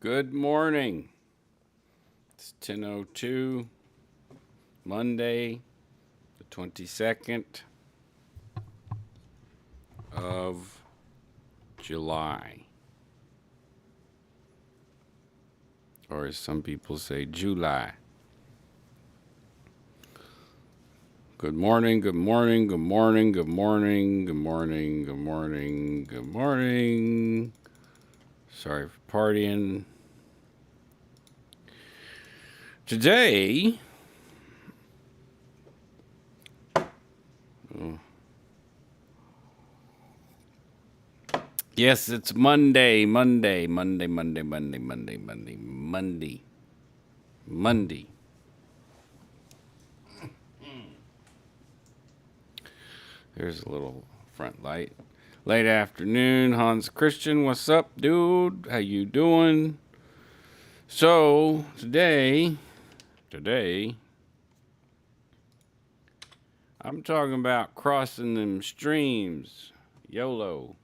Good morning. It's 10:02, Monday, the 22nd of July. Or as some people say, July. Good morning, good morning, good morning, good morning, good morning, good morning, good morning. Sorry for partying. Today, yes, it's Monday. There's a little front light. Late afternoon, Hans Christian, what's up, dude? How you doing? So, today, I'm talking about crossing them streams. YOLO.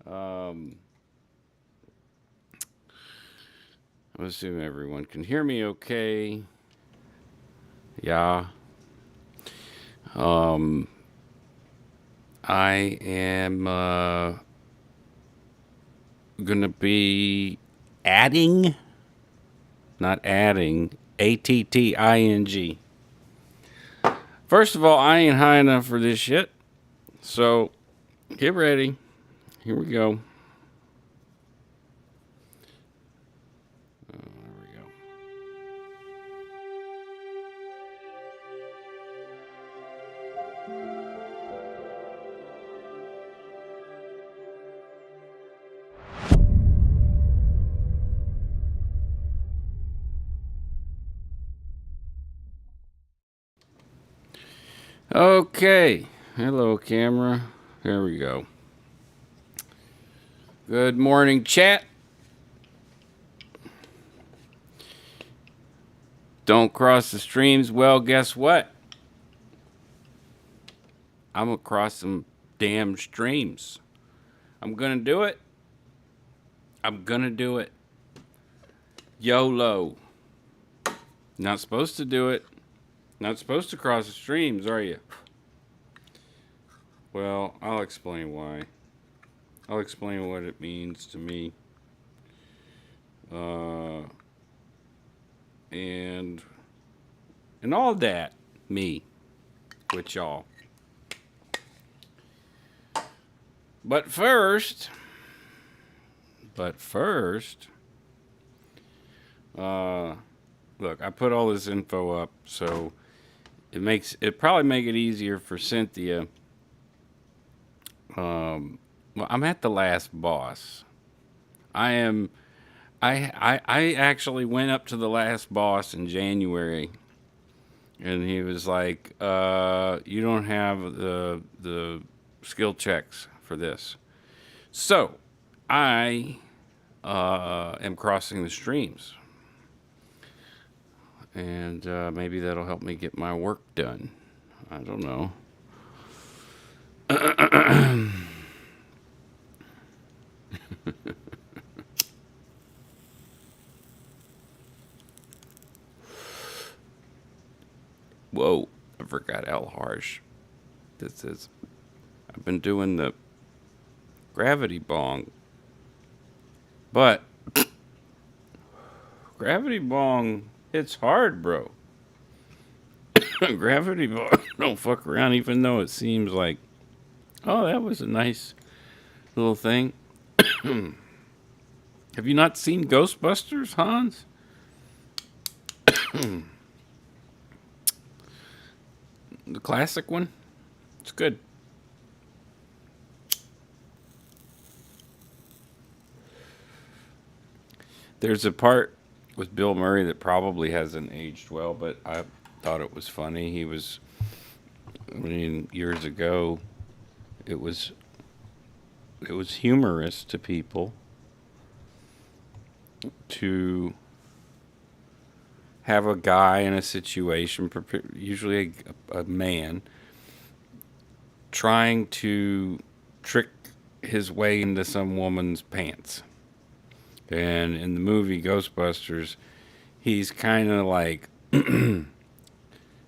Um, I'm assuming everyone can hear me okay. Yeah. I am gonna be adding, not adding, ATTING. First of all, I ain't high enough for this shit. So get ready. Here we go. There we go. Okay. Hello, camera. There we go. Good morning, chat. Don't cross the streams. Well, guess what? I'm gonna cross some damn streams. I'm gonna do it. I'm gonna do it. YOLO. Not supposed to do it. Not supposed to cross the streams, are you? Well, I'll explain why. I'll explain what it means to me. And all that, me, with y'all. But first, look, I put all this info up, so it probably make it easier for Cynthia. Well, I'm at the last boss. I actually went up to the last boss in January, and he was like, "You don't have the skill checks for this." So, I am crossing the streams, and maybe that'll help me get my work done. I don't know. Whoa, I forgot how harsh this is. I've been doing the gravity bong, but gravity bong, it's hard, bro. Gravity bong don't fuck around, even though it seems like, oh, that was a nice little thing. Have you not seen Ghostbusters, Hans? The classic one? It's good. There's a part with Bill Murray that probably hasn't aged well, but I thought it was funny. Years ago, it was humorous to people to have a guy in a situation, usually a man, trying to trick his way into some woman's pants. And in the movie Ghostbusters, he's kind of like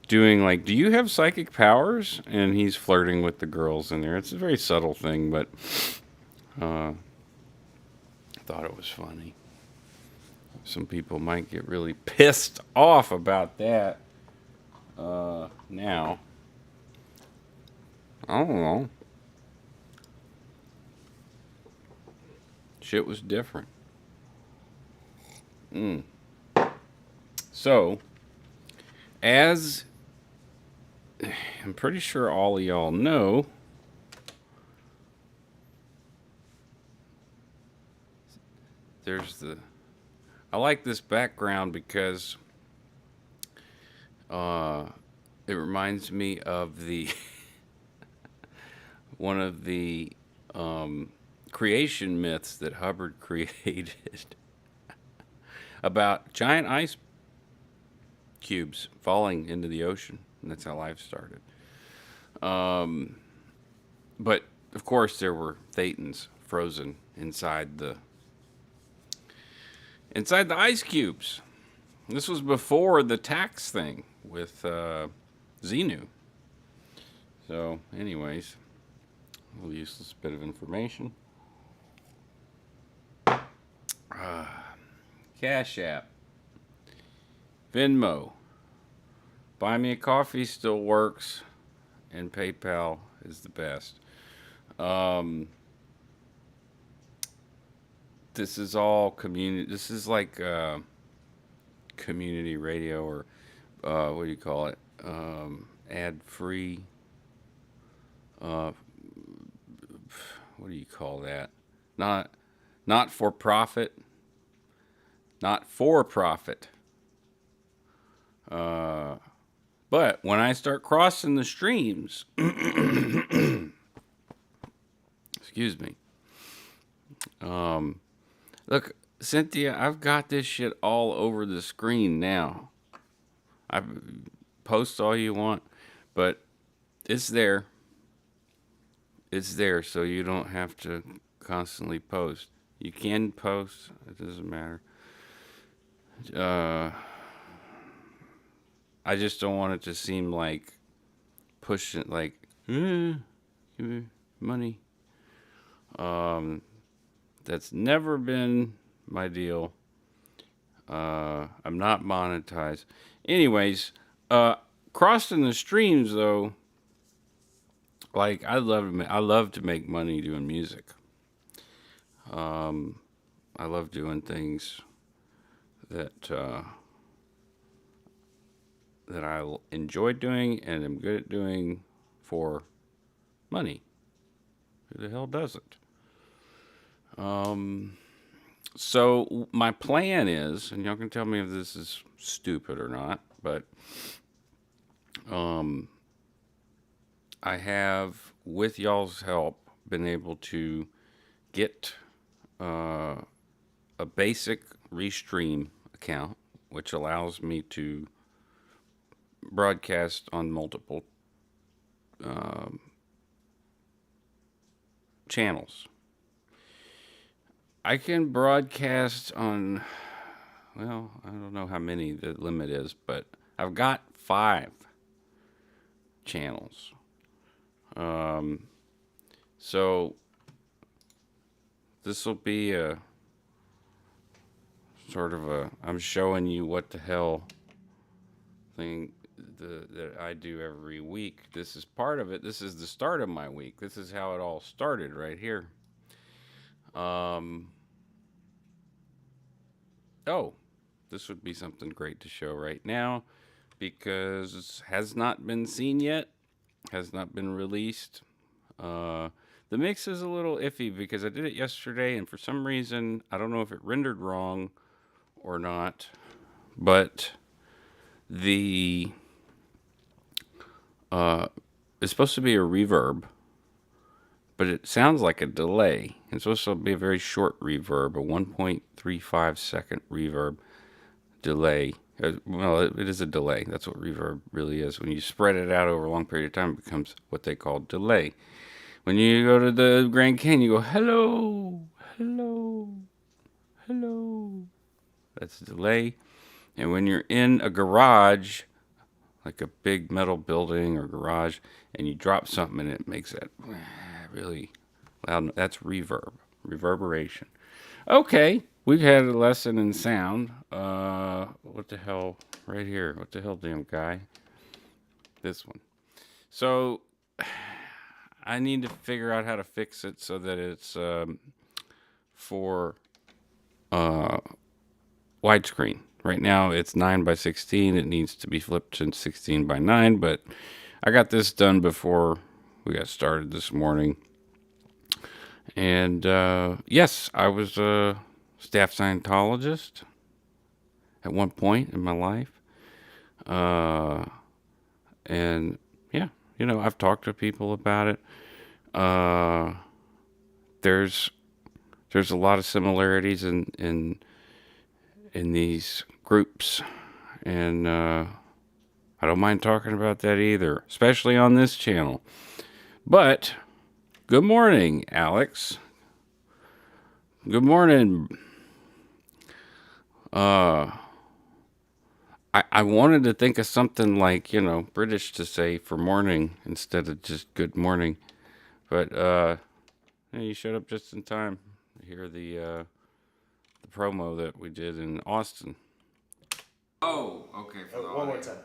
doing like, "Do you have psychic powers?" And he's flirting with the girls in there. It's a very subtle thing, but I thought it was funny. Some people might get really pissed off about that. Now, I don't know. Shit was different. So, as I'm pretty sure all of y'all know, there's the. I like this background because it reminds me of the one of the creation myths that Hubbard created about giant ice cubes falling into the ocean, and that's how life started. But of course, there were thetans frozen inside the ice cubes. This was before the tax thing with Xenu. So, anyways, a little useless bit of information. Cash App, Venmo, Buy Me a Coffee still works, and PayPal is the best. This is all community. This is like community radio, or what do you call it? Ad free. What do you call that? Not for profit. Not for profit. But when I start crossing the streams, excuse me. Look, Cynthia, I've got this shit all over the screen now. I post all you want, but it's there. It's there, so you don't have to constantly post. You can post; it doesn't matter. I just don't want it to seem like pushing, like, give me money. That's never been my deal. I'm not monetized. Anyways, crossing the streams though, like I love to make money doing music. I love doing things that I enjoy doing and am good at doing for money. Who the hell doesn't? So my plan is, and y'all can tell me if this is stupid or not, but I have, with y'all's help, been able to get a basic Restream account, which allows me to broadcast on multiple channels. I can broadcast on, well, I don't know how many the limit is, but I've got 5 channels. So this will be a sort of a, I'm showing you what the hell thing that I do every week. This is part of it. This is the start of my week. This is how it all started right here. Oh, this would be something great to show right now because it has not been seen yet, has not been released. The mix is a little iffy because I did it yesterday and for some reason, I don't know if it rendered wrong or not, but the it's supposed to be a reverb, but it sounds like a delay. It's supposed to be a very short reverb, a 1.35 second reverb delay. Well, it is a delay. That's what reverb really is. When you spread it out over a long period of time, it becomes what they call delay. When you go to the Grand Canyon, you go, hello, hello, hello. That's a delay. And when you're in a garage, like a big metal building or garage, and you drop something and it makes that really loud, that's reverb, reverberation. Okay, we've had a lesson in sound. What the hell? Right here. What the hell, damn guy? This one. So, I need to figure out how to fix it so that it's for widescreen. Right now it's 9 by 16. It needs to be flipped to 16 by 9, but I got this done before we got started this morning. And yes, I was a staff Scientologist at one point in my life. And yeah, I've talked to people about it. There's a lot of similarities in these groups, and I don't mind talking about that either, especially on this channel. But good morning, Alex. Good morning. I wanted to think of something like, British to say for morning instead of just good morning. But you showed up just in time to hear the promo that we did in Austin. Oh, okay. For the one more time.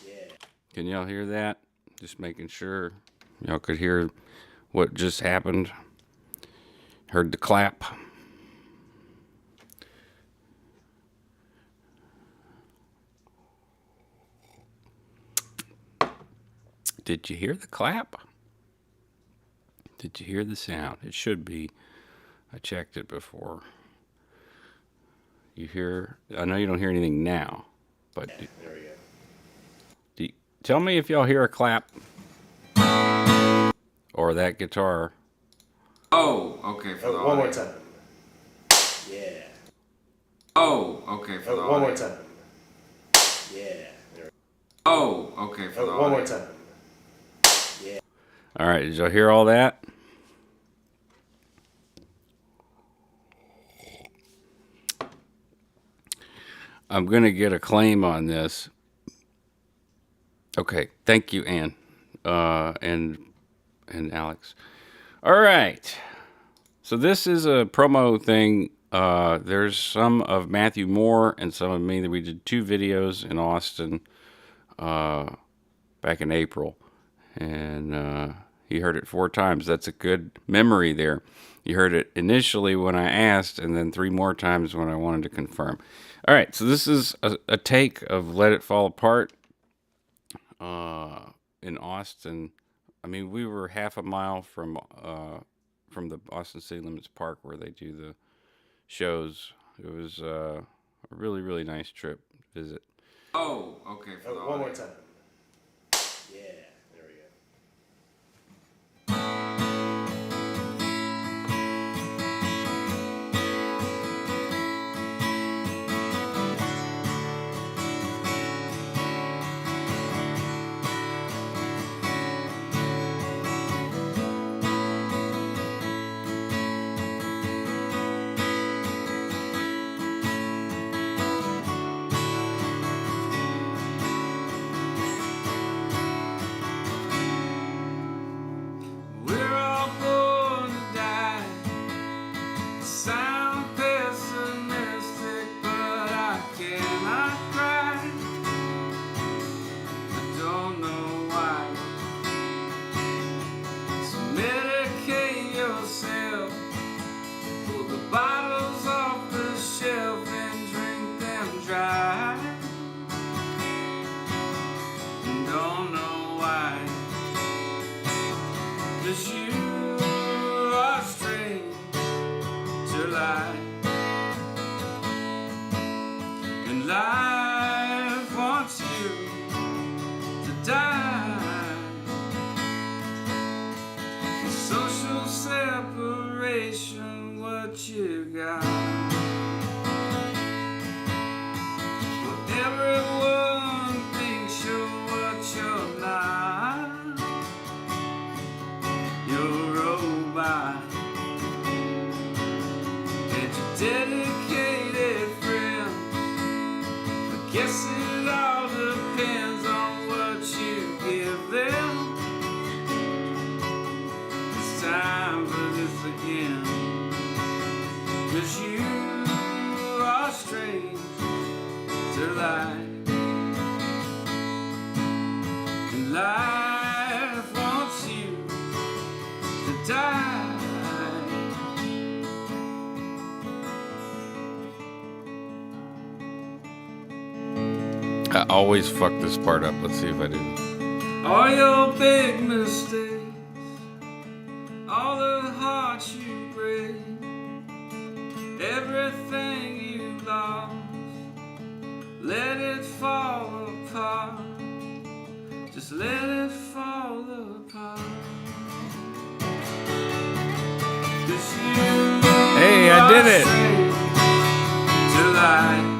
Yeah. Can y'all hear that? Just making sure y'all could hear what just happened. Heard the clap. Did you hear the clap? Did you hear the sound? It should be. I checked it before. You hear? I know you don't hear anything now, but there we go. Tell me if y'all hear a clap or that guitar. Oh, okay. For the one more time. Yeah. Oh, okay. For the one more time. Yeah. Oh, okay. For the one more time. Yeah. All right. Did y'all hear all that? I'm going to get a claim on this. Okay. Thank you, Ann. And Alex. All right. So this is a promo thing. There's some of Matthew Moore and some of me that we did 2 videos in Austin back in April. And he heard it 4 times. That's a good memory there. You heard it initially when I asked, and then 3 more times when I wanted to confirm. All right, so this is a take of Let It Fall Apart in Austin. I mean, we were half a mile from the Austin City Limits Park where they do the shows. It was a really, really nice trip to visit. Oh, okay. For one more time. Yeah. There we go. Life wants you to die. Social separation, what you got? Well, everyone thinks you're what you're not. dedicated friends. I guess it all depends on what you give them. It's time for this again, 'cause you are strange to life, and life wants you to die. I always fuck this part up. Let's see if I do. All your big mistakes, all the hearts you break, everything you lost, let it fall apart. Just let it fall apart. 'Cause you hey, I did it! To life.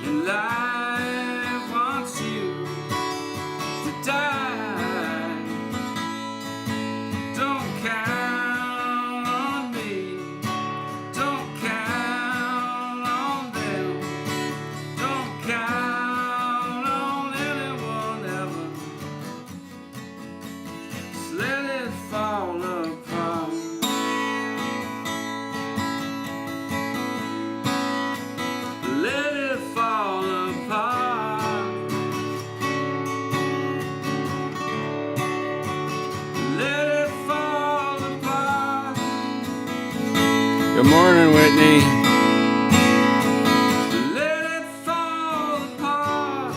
And life wants you to die. Don't count on me. Don't count on them. Don't count on anyone ever. Just let it fall apart. Let it fall apart. Let it fall apart. Good morning, Whitney. Let it fall apart.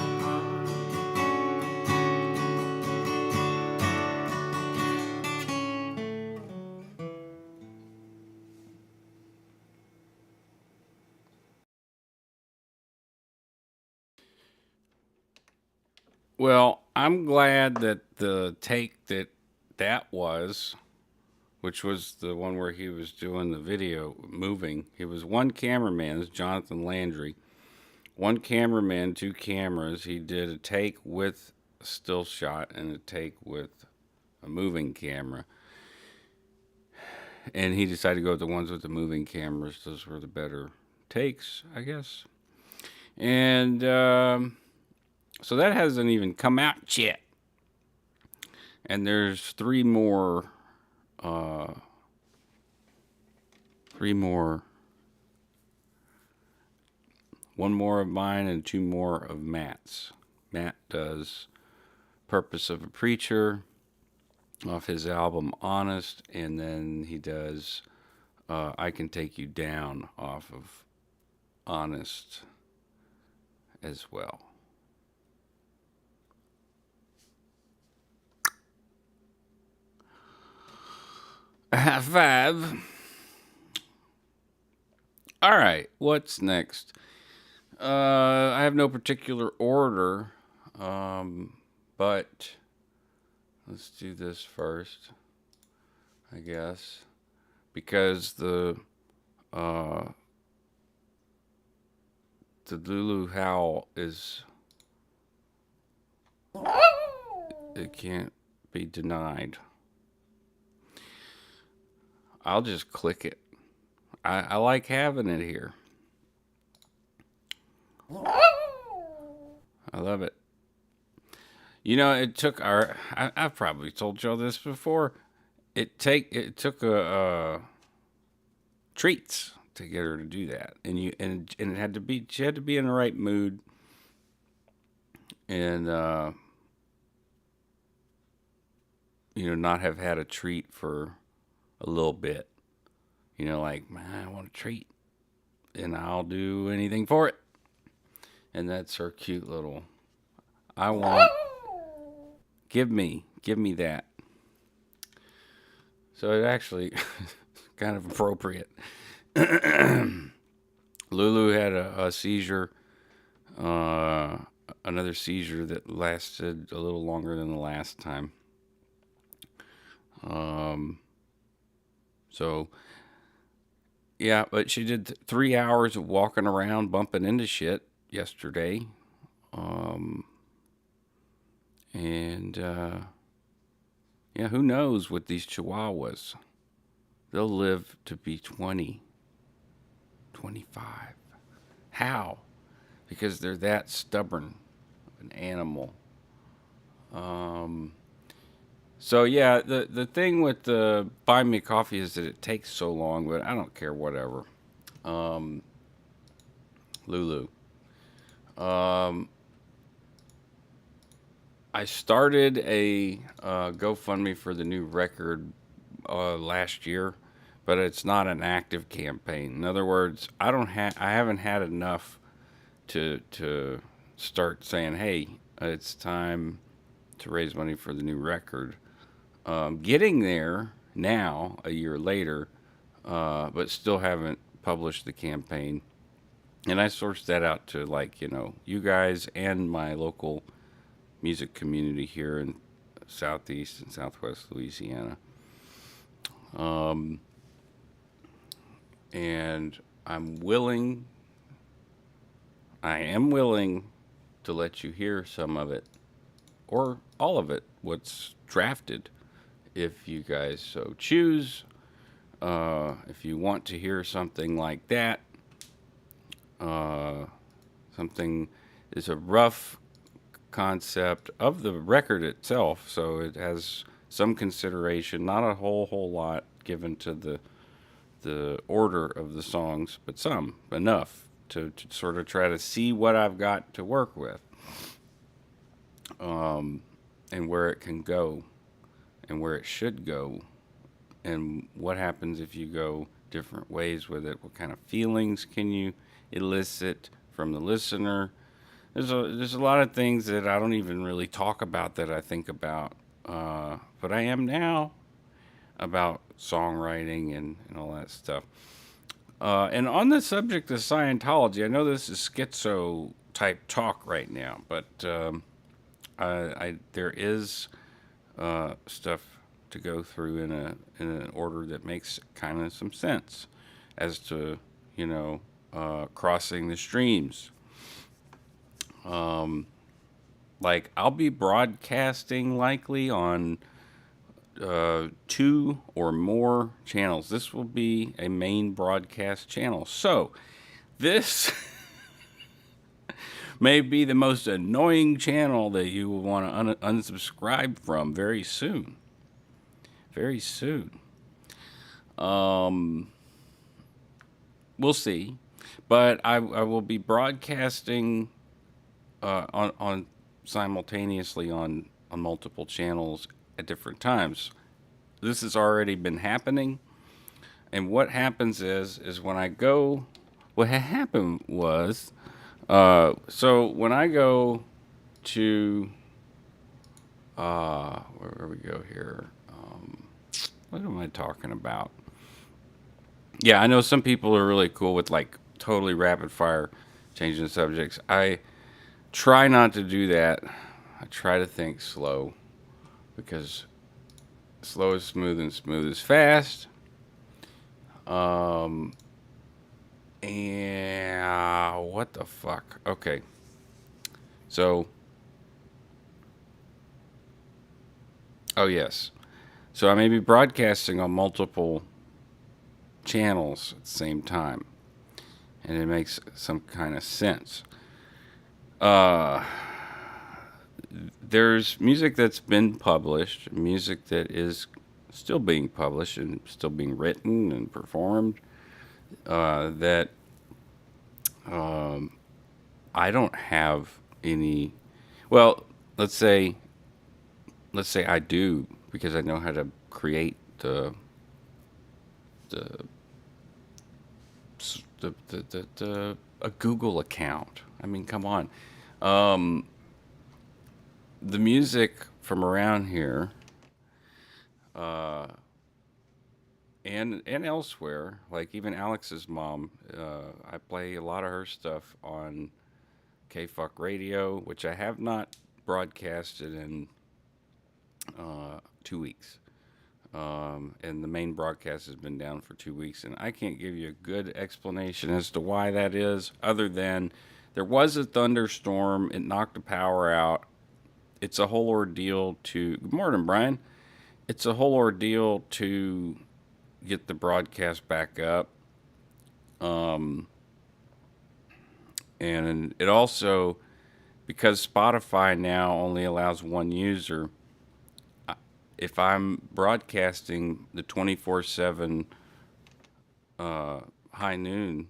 Well, I'm glad that the take that was, which was the one where he was doing the video moving. He was one cameraman, this is Jonathan Landry. One cameraman, two cameras. He did a take with a still shot and a take with a moving camera. And he decided to go with the ones with the moving cameras. Those were the better takes, I guess. And so that hasn't even come out yet. And there's three more, one more of mine and two more of Matt's. Matt does Purpose of a Preacher off his album Honest, and then he does I Can Take You Down off of Honest as well. A high five. All right, what's next? I have no particular order, but let's do this first, I guess, because the Lulu howl is, it can't be denied. I'll just click it. I like having it here. I love it. You know, it took I've probably told y'all this before. It took a treats to get her to do that, and it had to be, she had to be in the right mood, and not have had a treat for a little bit. Like, man, I want a treat, and I'll do anything for it. And that's her cute little, I want, give me that. So it actually kind of appropriate. Lulu had a seizure, another seizure that lasted a little longer than the last time. So, yeah, but she did 3 hours of walking around, bumping into shit yesterday. And, yeah, who knows with these chihuahuas? they'll live to be 20, 25. How? Because they're that stubborn, an animal. Um, so yeah, the thing with the buy me coffee is that it takes so long, but I don't care, whatever. Um, Lulu. Um, I started a GoFundMe for the new record last year, but it's not an active campaign. In other words, I haven't had enough to start saying, hey, it's time to raise money for the new record. Getting there now, a year later, but still haven't published the campaign. And I sourced that out to, like, you guys and my local music community here in Southeast and Southwest Louisiana. Um, and I am willing to let you hear some of it or all of it, what's drafted, if you guys so choose. If you want to hear something like that, uh, something is a rough concept of the record itself, so it has some consideration, not a whole lot given to the order of the songs, but some enough to sort of try to see what I've got to work with, and where it can go, and where it should go, and what happens if you go different ways with it. What kind of feelings can you elicit from the listener? There's a lot of things that I don't even really talk about that I think about, but I am now about songwriting and all that stuff. And on the subject of Scientology, I know this is schizo type talk right now, but there is stuff to go through in an order that makes kind of some sense as to crossing the streams. Like, I'll be broadcasting likely on 2 or more channels. This will be a main broadcast channel. So this may be the most annoying channel that you will want to unsubscribe from very soon. Very soon. We'll see. But I will be broadcasting on simultaneously on multiple channels at different times. This has already been happening. And what happens is when I go, what happened was, so when I go to, where we go here? What am I talking about? Yeah, I know some people are really cool with, like, totally rapid fire changing subjects. I try not to do that. I try to think slow, because slow is smooth and smooth is fast. And what the fuck? Okay. So, oh yes. So I may be broadcasting on multiple channels at the same time, and it makes some kind of sense. There's music that's been published, music that is still being published and still being written and performed, that I don't have any. Well, let's say I do, because I know how to create the a Google account. I mean, come on. The music from around here, uh, and elsewhere, like even Alex's mom, I play a lot of her stuff on K-Fuck Radio, which I have not broadcasted in 2 weeks. And the main broadcast has been down for 2 weeks, and I can't give you a good explanation as to why that is, other than there was a thunderstorm, it knocked the power out. It's a whole ordeal to. Good morning, Brian. It's a whole ordeal to get the broadcast back up. Um, and it also, because Spotify now only allows one user, if I'm broadcasting the 24/7 high noon,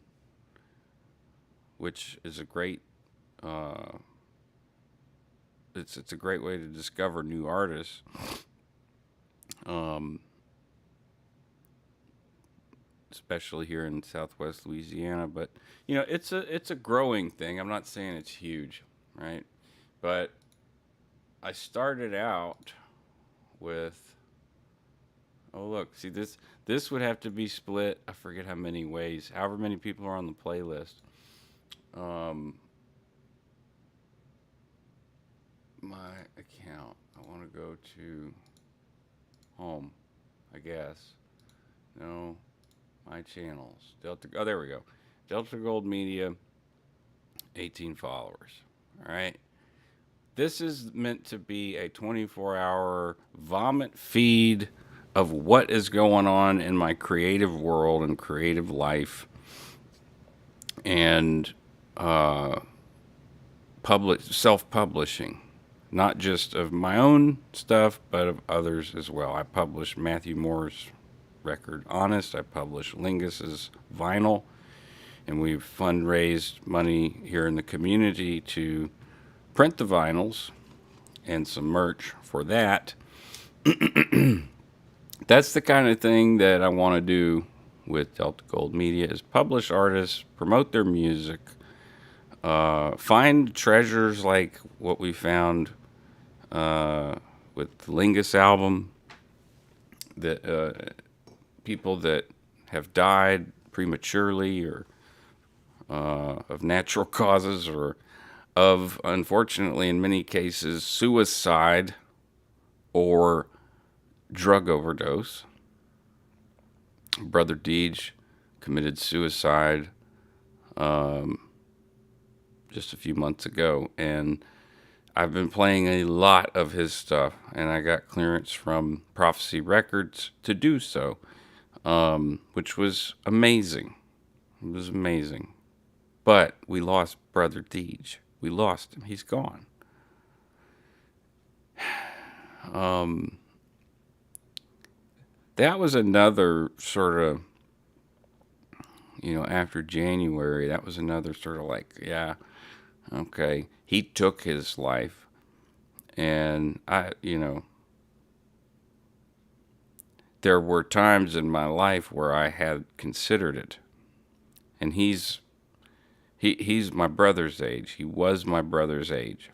which is a great, uh, it's a great way to discover new artists. Um, Especially here in Southwest Louisiana, but it's a growing thing. I'm not saying it's huge, right? But I started out with, oh look, see this would have to be split. I forget how many ways, however many people are on the playlist. Um, my account. I want to go to home, I guess. No, my channels. Delta. Oh, there we go. Delta Gold Media, 18 followers. All right. This is meant to be a 24-hour vomit feed of what is going on in my creative world and creative life, and uh, self-publishing, not just of my own stuff, but of others as well. I published Matthew Moore's record, Honest. I published Lingus's vinyl, and we've fundraised money here in the community to print the vinyls and some merch for that. That's the kind of thing that I want to do with Delta Gold Media, is publish artists, promote their music, find treasures like what we found with the Lingus album, that people that have died prematurely or of natural causes, or of, unfortunately, in many cases, suicide or drug overdose. Brother Deej committed suicide just a few months ago, and I've been playing a lot of his stuff, and I got clearance from Prophecy Records to do so, which was amazing. It was amazing. But we lost Brother Deej. We lost him. He's gone. That was another sort of, after January, that was another sort of like, yeah, okay. He took his life. And there were times in my life where I had considered it. And he's my brother's age. He was my brother's age.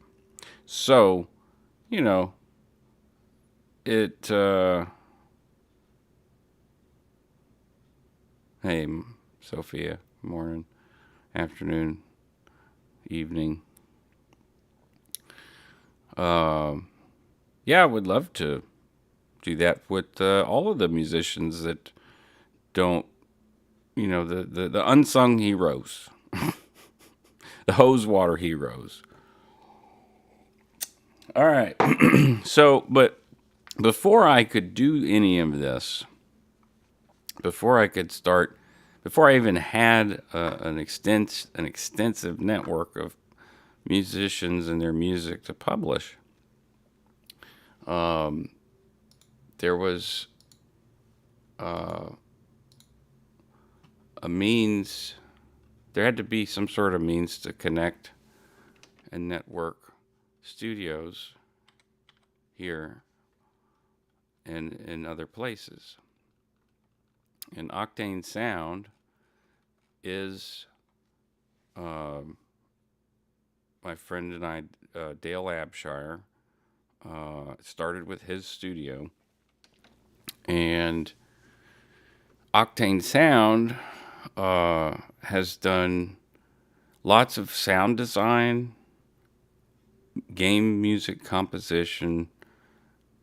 So, you know, it, hey, Sophia, morning, afternoon, evening. Yeah, I would love to do that with all of the musicians that don't, the unsung heroes, the hose water heroes. All right. So, but before I could do any of this, before I could start, before I even had an extensive network of musicians and their music to publish, there was a means. There had to be some sort of means to connect and network studios here and in other places. And Octane Sound is my friend and I, Dale Abshire, started with his studio. And Octane Sound has done lots of sound design, game music composition,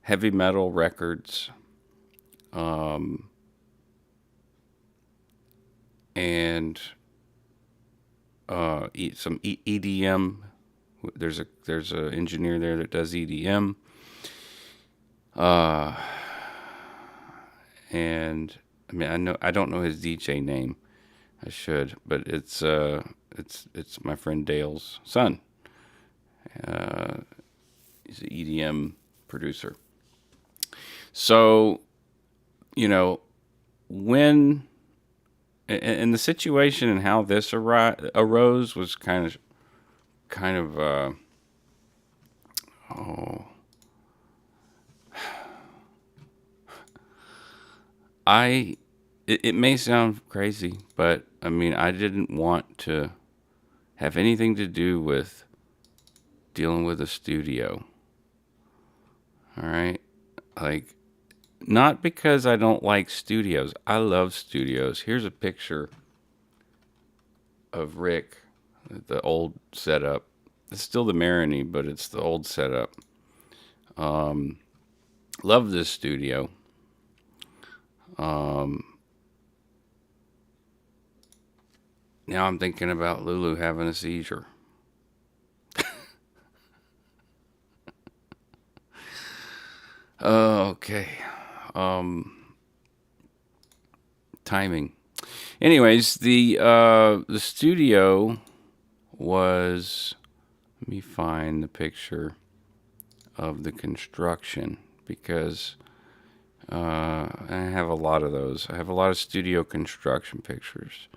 heavy metal records, and some EDM. There's a engineer there that does EDM, and I mean, I don't know his DJ name. I should, but it's my friend Dale's son. Uh, he's an EDM producer. So, you know, when and the situation and how this arose was kind of oh I it may sound crazy, but I mean I didn't want to have anything to do with dealing with a studio. All right, like not because I don't like studios. I love studios. Here's a picture of Rick, the old setup. It's still the Marini, but it's the old setup. Love this studio. Now I'm thinking about Lulu having a seizure. Okay. Timing. Anyways, the studio was. Let me find the picture of the construction because I have a lot of those. I have a lot of studio construction pictures.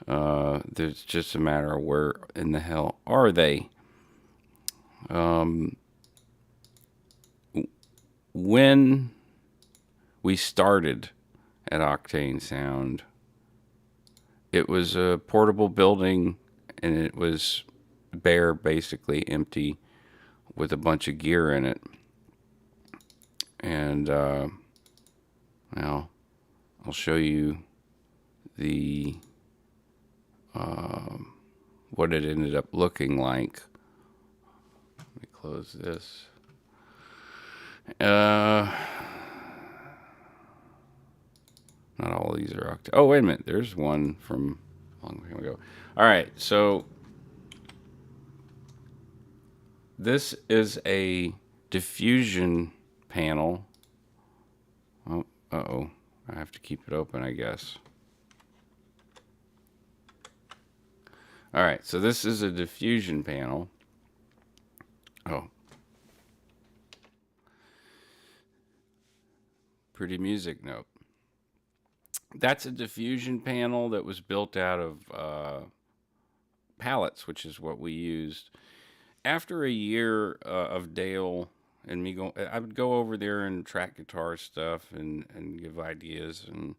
There's just a matter of where in the hell are they? When we started at Octane Sound, it was a portable building and it was bare, basically empty, with a bunch of gear in it. And now I'll show you the what it ended up looking like. Let me close this. Not all of these are octane. Oh, wait a minute. There's one from a long time ago. All right, so this is a diffusion panel. Oh, uh-oh. I have to keep it open, I guess. All right, so this is a diffusion panel. Oh. Pretty music note. That's a diffusion panel that was built out of pallets, which is what we used. After a year of Dale and me going, I would go over there and track guitar stuff and give ideas. And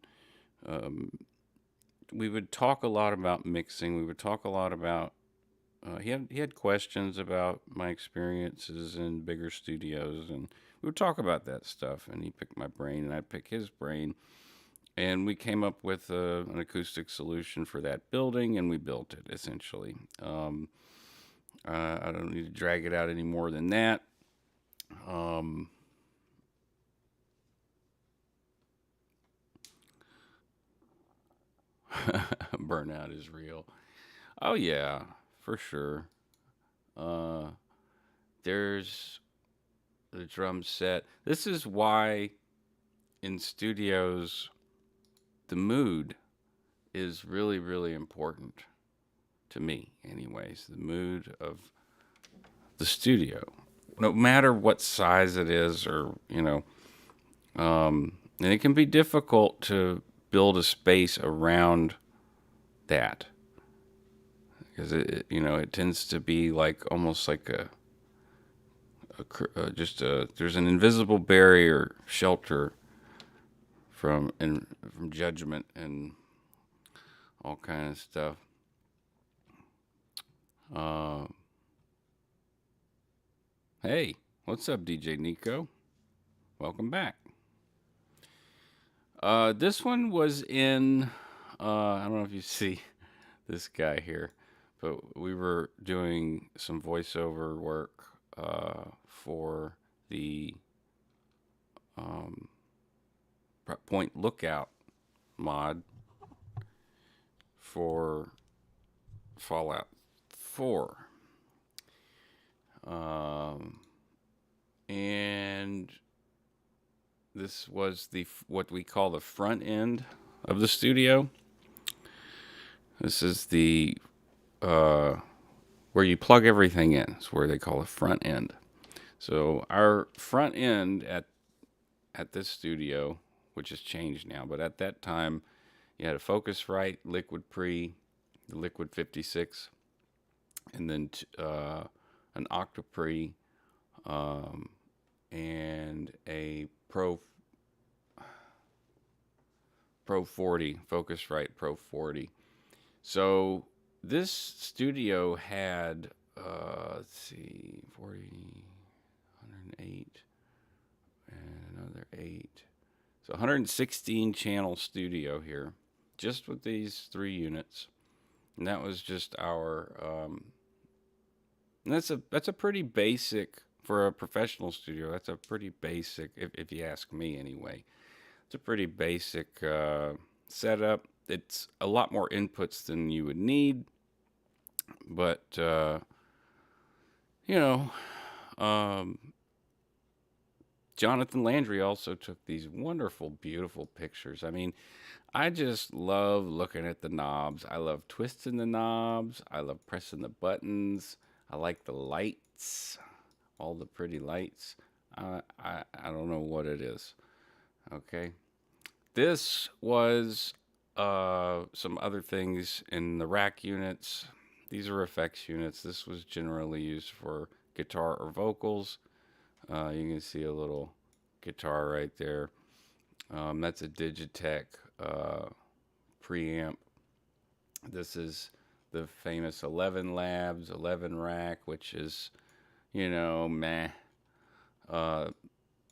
we would talk a lot about mixing. We would talk a lot about, he had questions about my experiences in bigger studios. And we would talk about that stuff. And he picked my brain and I'd pick his brain. And we came up with an acoustic solution for that building, and we built it essentially. I don't need to drag it out any more than that. Burnout is real. Oh yeah, for sure. Uh, there's the drum set. This is why in studios the mood is really, really important to me, anyways. The mood of the studio, no matter what size it is, or and it can be difficult to build a space around that because it tends to be like almost like there's an invisible barrier shelter from judgment and all kind of stuff. Hey, what's up, DJ Nico? Welcome back. This one was in. I don't know if you see this guy here, but we were doing some voiceover work for the Point Lookout mod for Fallout 4. And this was what we call the front end of the studio. This is the where you plug everything in. It's where they call it front end. So our front end at this studio, which has changed now, but at that time, you had a Focusrite Liquid Pre, the Liquid 56, and then an Octopre, and a Pro 40, Focusrite Pro 40. So this studio had, let's see, 40, 108, and another 8. So 116 channel studio here, just with these 3 units. And that was just our, and that's a pretty basic, for a professional studio, that's a pretty basic, if you ask me anyway. It's a pretty basic setup. It's a lot more inputs than you would need, but you know, um, Jonathan Landry also took these wonderful, beautiful pictures. I mean, I just love looking at the knobs. I love twisting the knobs. I love pressing the buttons. I like the lights, all the pretty lights. I don't know what it is. Okay. This was some other things in the rack units. These are effects units. This was generally used for guitar or vocals. You can see a little guitar right there. That's a Digitech preamp. This is the famous 11 Labs 11 rack, which is, meh.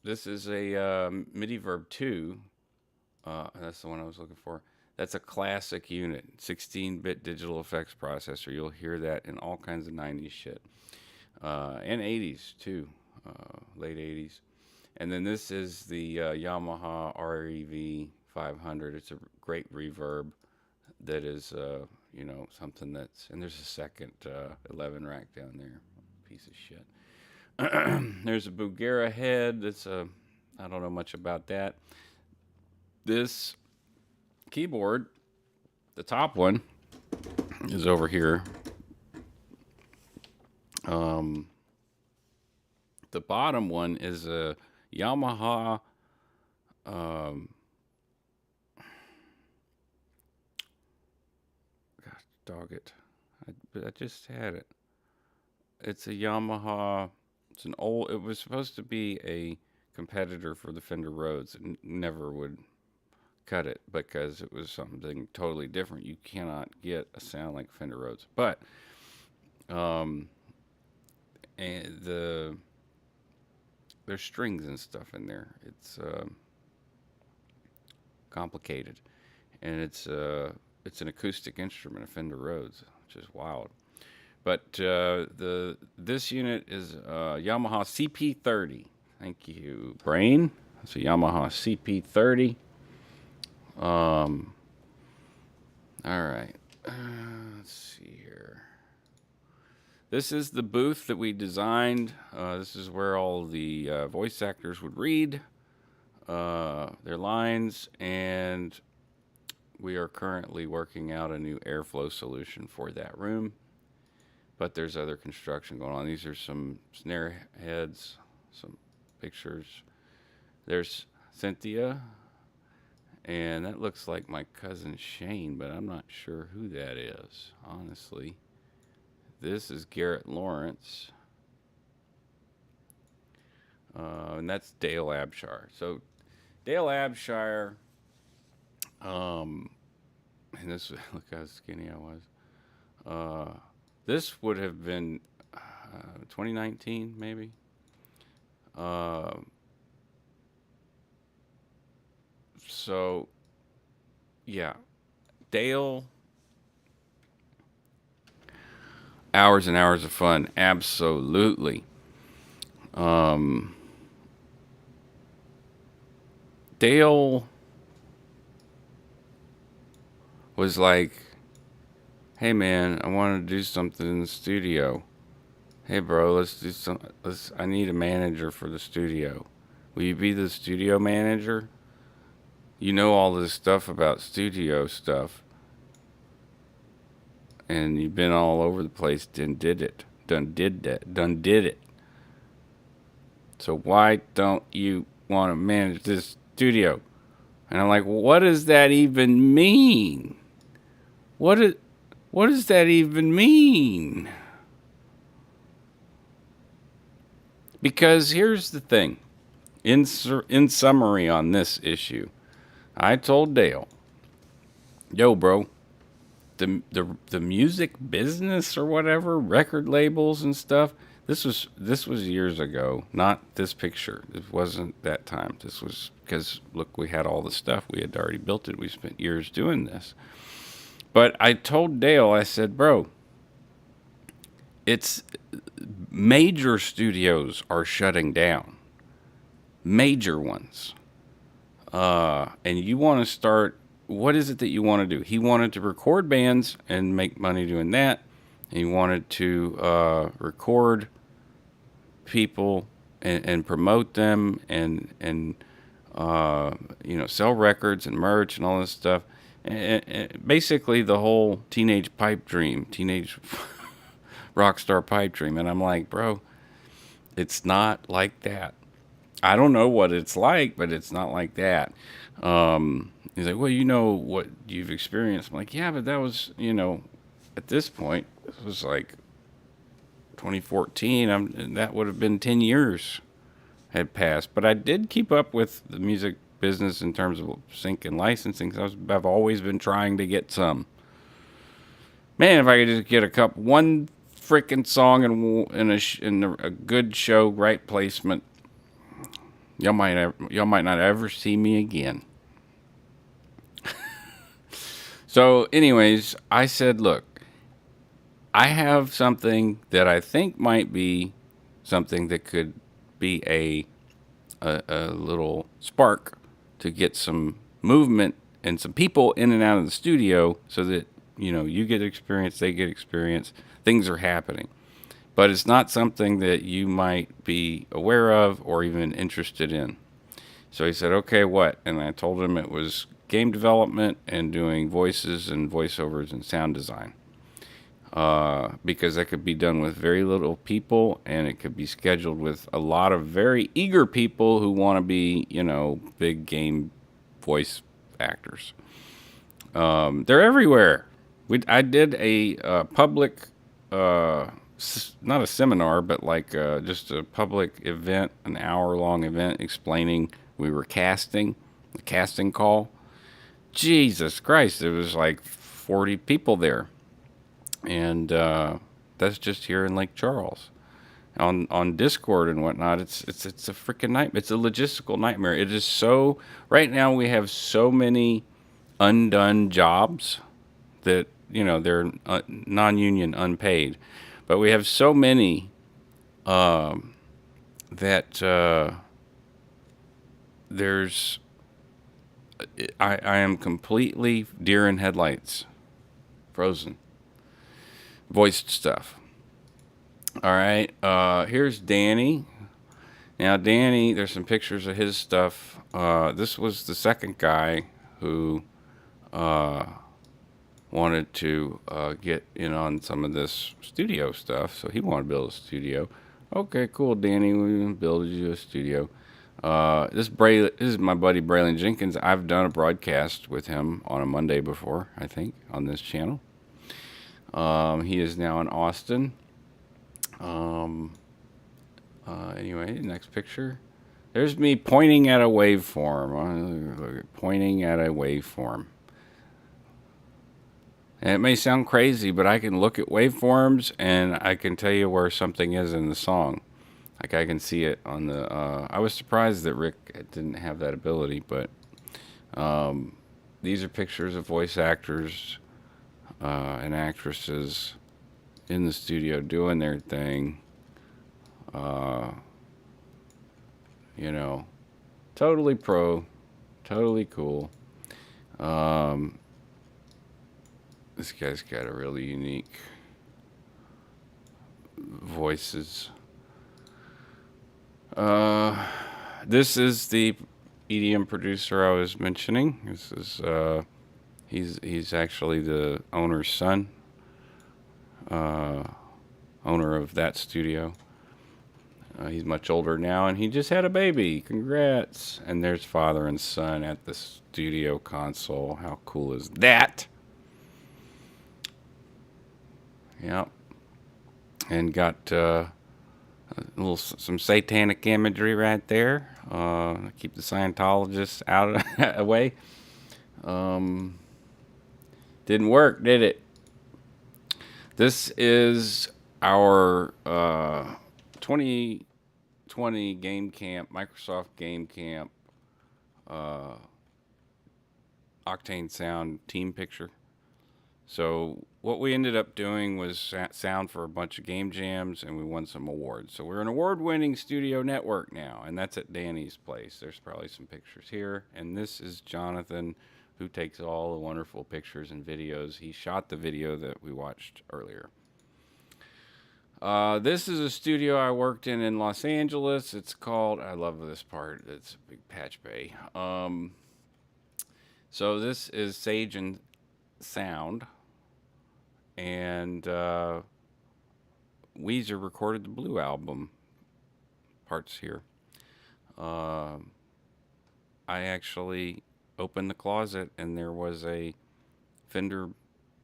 This is a MIDI Verb 2. That's the one I was looking for. That's a classic unit, 16-bit digital effects processor. You'll hear that in all kinds of 90s shit. And 80s, too. Late 80s. And then this is the Yamaha REV 500. It's a great reverb that is, something that's... And there's a second 11 rack down there. Piece of shit. There's a Bugera head. That's I don't know much about that. This keyboard, the top one, is over here. The bottom one is a Yamaha. Gosh, dog it! I just had it. It's a Yamaha. It's an old. It was supposed to be a competitor for the Fender Rhodes. It never would cut it because it was something totally different. You cannot get a sound like Fender Rhodes. But and there's strings and stuff in there. It's complicated, and it's an acoustic instrument, a Fender Rhodes, which is wild. But this unit is Yamaha CP30. Thank you, Brain. It's a Yamaha CP30. All right. Let's see here. This is the booth that we designed. This is where all the voice actors would read their lines, and we are currently working out a new airflow solution for that room. But there's other construction going on. These are some snare heads, some pictures. There's Cynthia, and that looks like my cousin Shane, but I'm not sure who that is, honestly. This is Garrett Lawrence, and that's Dale Abshire. So Dale Abshire, and this, look how skinny I was. This would have been 2019, maybe. So, yeah. Dale, hours and hours of fun. Absolutely. Dale was like, hey man, I want to do something in the studio. Hey bro, let's do some. I need a manager for the studio. Will you be the studio manager? you know all this stuff about studio stuff, and you've been all over the place, done did it. Done did that. Done did it. So why don't you want to manage this studio? And I'm like, what does that even mean? What is, what does that even mean? Because here's the thing. In summary on this issue, I told Dale, yo, bro, the music business or whatever, record labels and stuff. This was years ago, not this picture. It wasn't that time. This was because look, we had all the stuff. We had already built it. We spent years doing this. But I told Dale, I said, bro, it's major studios are shutting down. Major ones. And you want to start, what is it that you want to do? He wanted to record bands and make money doing that. And he wanted to record people and promote them and sell records and merch and all this stuff. And basically the whole teenage pipe dream, teenage rock star pipe dream. And I'm like, bro, it's not like that. I don't know what it's like, but it's not like that. He's like, well, you know what you've experienced. I'm like, yeah, but that was, at this point, it was like 2014. And that would have been 10 years had passed. But I did keep up with the music business in terms of sync and licensing. Cause I've always been trying to get some. Man, if I could just get one freaking song in a good show, right placement, y'all might not ever see me again. So, anyways, I said, look, I have something that I think might be something that could be a little spark to get some movement and some people in and out of the studio so that, you get experience, they get experience, things are happening. But it's not something that you might be aware of or even interested in. So he said, okay, what? And I told him it was game development and doing voices and voiceovers and sound design. Because that could be done with very little people and it could be scheduled with a lot of very eager people who want to be, big game voice actors. They're everywhere. I did a public, not a seminar, but like just a public event, an hour-long event explaining we were casting, the casting call. Jesus Christ, there was like 40 people there. And that's just here in Lake Charles. On Discord and whatnot, it's a freaking nightmare. It's a logistical nightmare. It is so, right now we have so many undone jobs that, they're non-union, unpaid. But we have so many that there's, I am completely deer in headlights, frozen. Voiced stuff. All right. Here's Danny. Now, Danny, there's some pictures of his stuff. This was the second guy who wanted to get in on some of this studio stuff. So he wanted to build a studio. Okay, cool, Danny. We build you a studio. This is my buddy Braylon Jenkins. I've done a broadcast with him on a Monday before, I think, on this channel. He is now in Austin. Anyway, next picture. There's me pointing at a waveform. Pointing at a waveform. And it may sound crazy, but I can look at waveforms and I can tell you where something is in the song. Like I can see it on the... I was surprised that Rick didn't have that ability, but these are pictures of voice actors and actresses in the studio doing their thing. Totally pro, totally cool. This guy's got a really unique voices. This is the, EDM producer I was mentioning. This is he's actually the owner's son, owner of that studio. He's much older now, and he just had a baby. Congrats! And there's father and son at the studio console. How cool is that? Yep. And got some satanic imagery right there. Keep the Scientologists out away. Didn't work, did it? This is our 2020 Game Camp, Microsoft Game Camp, Octane Sound team picture. So what we ended up doing was sound for a bunch of game jams, and we won some awards. So we're an award-winning studio network now, and that's at Danny's place. There's probably some pictures here, and this is Jonathan, who takes all the wonderful pictures and videos. He shot the video that we watched earlier. This is a studio I worked in Los Angeles. It's called, I love this part, it's a big patch bay. So this is Sage and Sound, and Weezer recorded the Blue album parts here. I actually opened the closet, and there was a Fender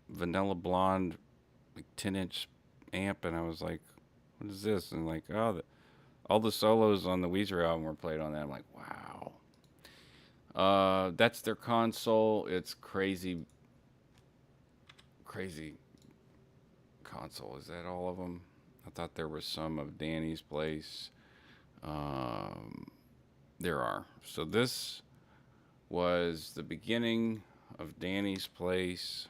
Vanilla Blonde, like 10-inch amp, and I was like, what is this? And like, oh, all the solos on the Weezer album were played on that. I'm like, wow. That's their console. It's crazy console. Is that all of them? I thought there was some of Danny's place. There are. So this was the beginning of Danny's place.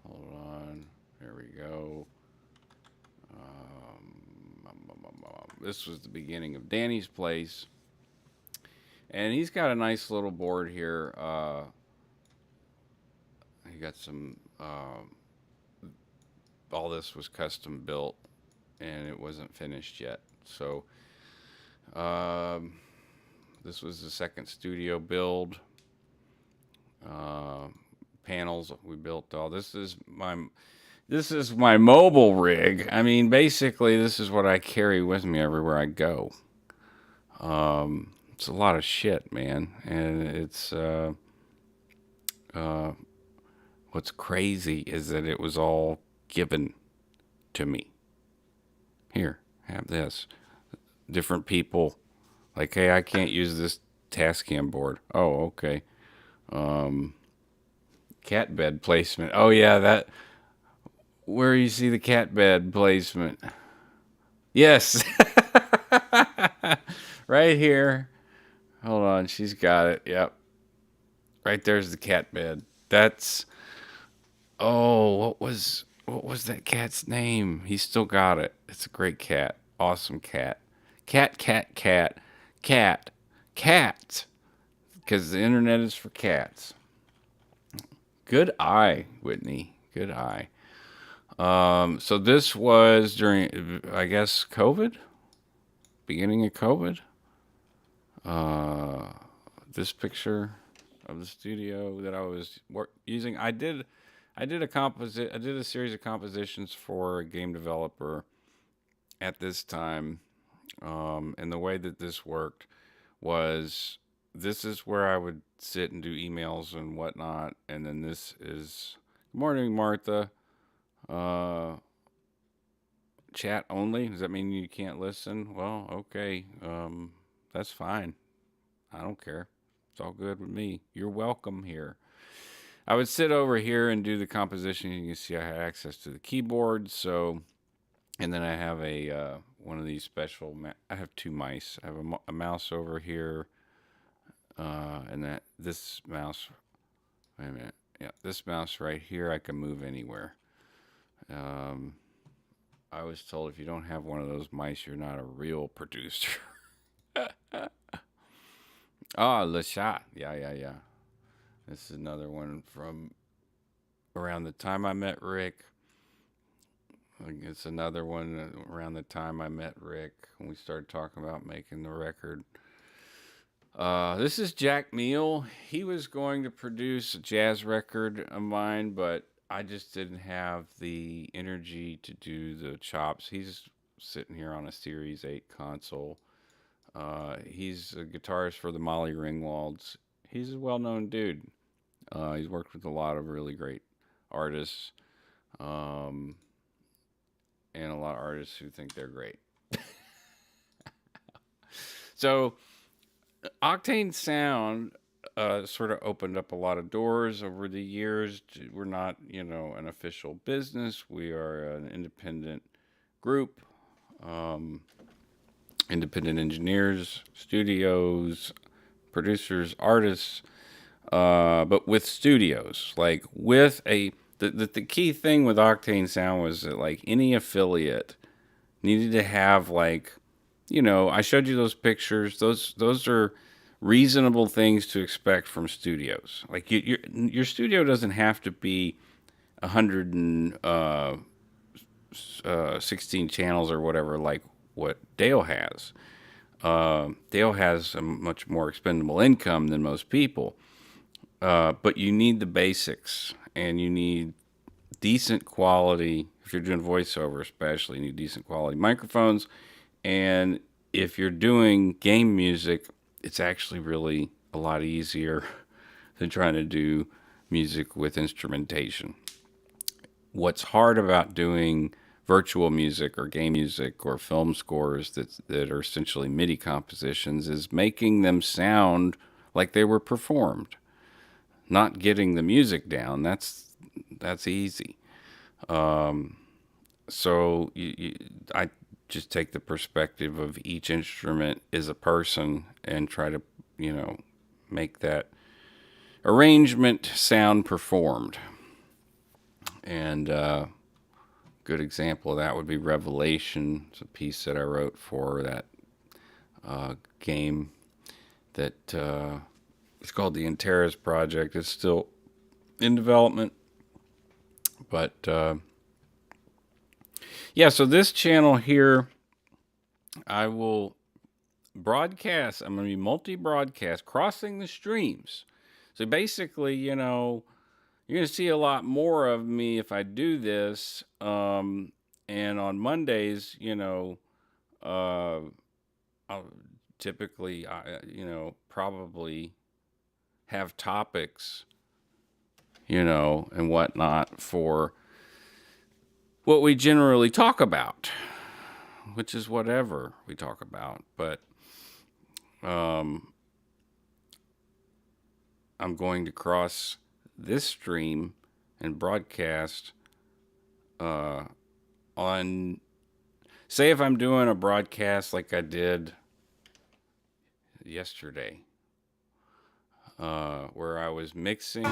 Hold on. There we go. This was the beginning of Danny's place. And he's got a nice little board here. He got some, all this was custom built, and it wasn't finished yet. So, this was the second studio build. Panels we built all. This is my mobile rig. I mean, basically, this is what I carry with me everywhere I go. It's a lot of shit, man, and it's what's crazy is that it was all given to me. Here, have this. Different people, like, hey, I can't use this Tascam board. Oh, okay. Cat bed placement. Oh yeah, that. Where you see the cat bed placement? Yes, right here. Hold on, she's got it. Yep, right there's the cat bed. That's. Oh, what was that cat's name? He still got it. It's a great cat. Awesome cat. Cat. Cat. Because the internet is for cats. Good eye, Whitney. Good eye. So this was during, I guess, COVID? Beginning of COVID? This picture of the studio that I was using. I did a series of compositions for a game developer at this time. And the way that this worked was, this is where I would sit and do emails and whatnot. And then this is, good morning, Martha. Chat only? Does that mean you can't listen? Well, okay. That's fine. I don't care. It's all good with me. You're welcome here. I would sit over here and do the composition. You can see I had access to the keyboard. So, and then I have a one of these special. I have two mice. I have a mouse over here, and this mouse. Wait a minute. Yeah, this mouse right here. I can move anywhere. I was told if you don't have one of those mice, you're not a real producer. Oh, Le Chat. Yeah. This is another one from around the time I met Rick. It's another one around the time I met Rick when we started talking about making the record. This is Jack Neal. He was going to produce a jazz record of mine, but I just didn't have the energy to do the chops. He's sitting here on a Series 8 console. He's a guitarist for the Molly Ringwalds. He's a well known dude. He's worked with a lot of really great artists, um, and a lot of artists who think they're great. So, Octane Sound sort of opened up a lot of doors over the years. We're not, an official business. We are an independent group, um, independent engineers, studios, producers, artists, but with studios. Like with the key thing with Octane Sound was that like any affiliate needed to have like, I showed you those pictures. Those are reasonable things to expect from studios. Like your studio doesn't have to be 116 channels or whatever like what Dale has. Dale has a much more expendable income than most people, but you need the basics and you need decent quality. If you're doing voiceover, especially, you need decent quality microphones. And if you're doing game music, it's actually really a lot easier than trying to do music with instrumentation. What's hard about doing virtual music or game music or film scores that are essentially MIDI compositions is making them sound like they were performed. Not getting the music down, that's easy. So I just take the perspective of each instrument as a person and try to, make that arrangement sound performed. And good example of that would be Revelation. It's a piece that I wrote for that game that it's called the Antares Project. It's still in development, but yeah. So this channel here, I will broadcast. I'm going to be multi-broadcast, crossing the streams. So basically, you're going to see a lot more of me if I do this. And on Mondays, I'll typically, probably have topics, and whatnot for what we generally talk about, which is whatever we talk about. But I'm going to cross this stream and broadcast on, say, if I'm doing a broadcast like I did yesterday, where I was mixing.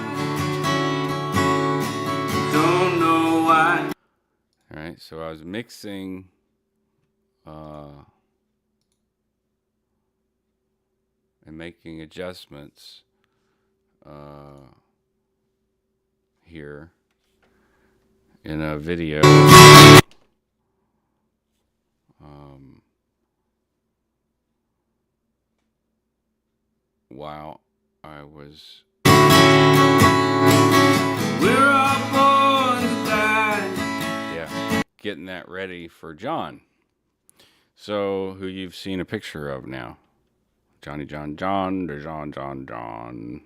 Don't know why. All right, so I was mixing and making adjustments here in a video while I was We're all born to die. Yeah, getting that ready for John. So, who you've seen a picture of now. Johnny John John, John John John.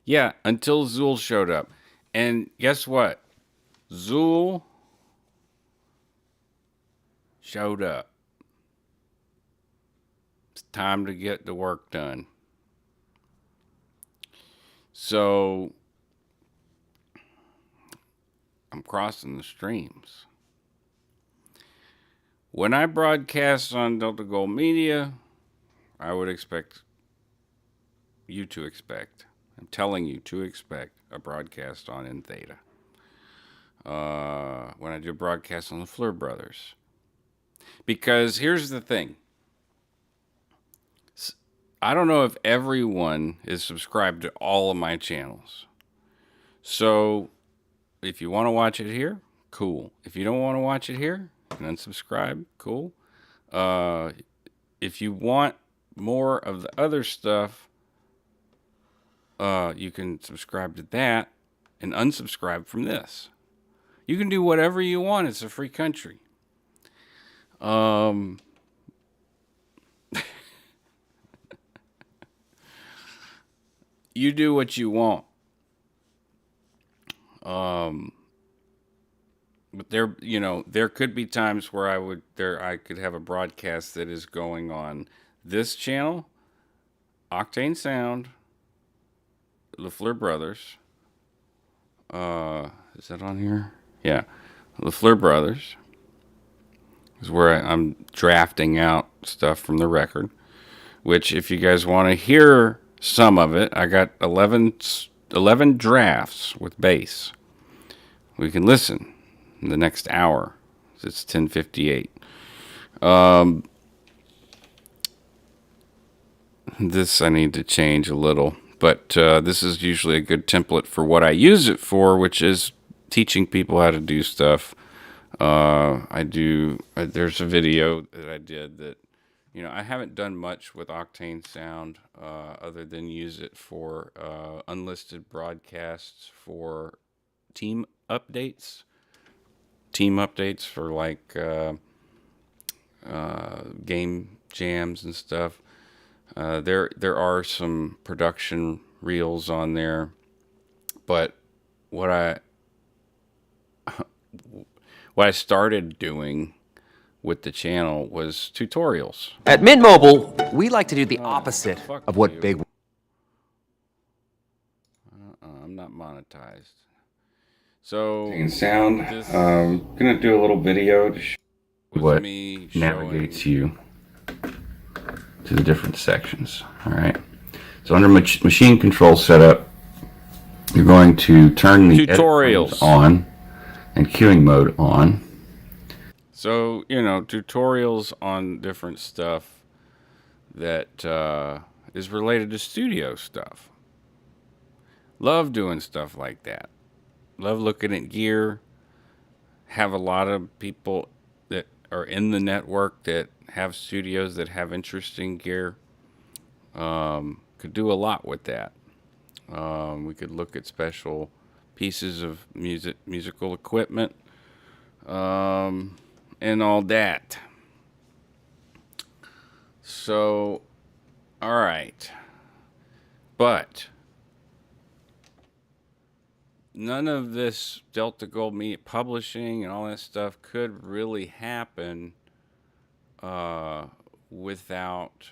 Yeah, until Zool showed up. And guess what? Zool showed up. It's time to get the work done. So I'm crossing the streams. When I broadcast on Delta Gold Media, I would expect you to expect. I'm telling you to expect a broadcast on Theta. When I do a broadcast on the Lafleurbros. Because here's the thing. I don't know if everyone is subscribed to all of my channels. So if you want to watch it here, cool. If you don't want to watch it here and unsubscribe, cool. If you want more of the other stuff, you can subscribe to that and unsubscribe from this. You can do whatever you want. It's a free country. You do what you want. But there could be times where I could have a broadcast that is going on this channel, Octane Sound, Lafleurbros. Is that on here? Yeah, Lafleurbros is where I'm drafting out stuff from the record. Which, if you guys want to hear some of it, I got 11 drafts with bass. We can listen in the next hour. It's 10:58. This I need to change a little, but this is usually a good template for what I use it for, which is teaching people how to do stuff. There's a video that I did that, I haven't done much with Octane Sound other than use it for unlisted broadcasts for team updates. Team updates for like game jams and stuff. There are some production reels on there, but what I started doing with the channel was tutorials. At Mint Mobile, we like to do the opposite of what you. big... I'm not monetized. So sound. Gonna do a little video to show what navigates you to the different sections. All right. So under machine control setup, you're going to turn the tutorials on and queuing mode on. So, tutorials on different stuff that is related to studio stuff. Love doing stuff like that. Love looking at gear. Have a lot of people that are in the network that have studios that have interesting gear. Could do a lot with that. We could look at special pieces of musical equipment. And all that. So, all right. But none of this Delta Gold Media publishing and all that stuff could really happen without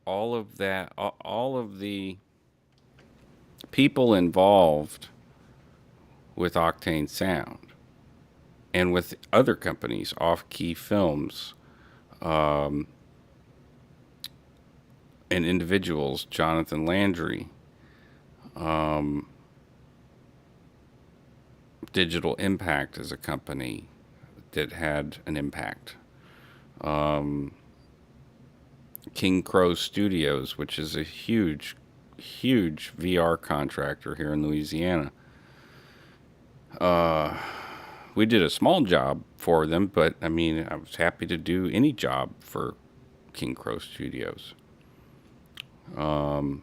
all of that, all of the people involved with Octane Sound. And with other companies, Off Key Films, and individuals, Jonathan Landry, Digital Impact is a company that had an impact. King Crow Studios, which is a huge VR contractor here in Louisiana. We did a small job for them, but I was happy to do any job for King Crow Studios. And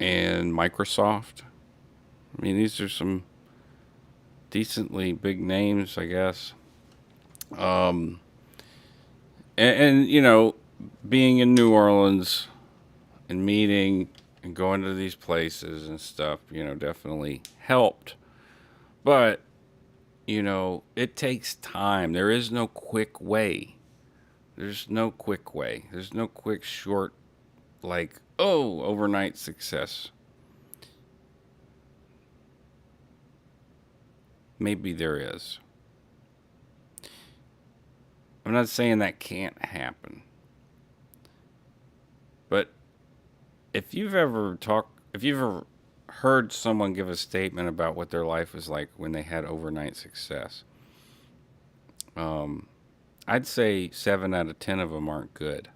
Microsoft. These are some decently big names, I guess. And being in New Orleans and meeting and going to these places and stuff, definitely helped. But, it takes time. There is no quick way. There's no quick way. There's no quick, short, overnight success. Maybe there is. I'm not saying that can't happen. But if you've ever heard someone give a statement about what their life was like when they had overnight success, I'd say 7 out of 10 of them aren't good.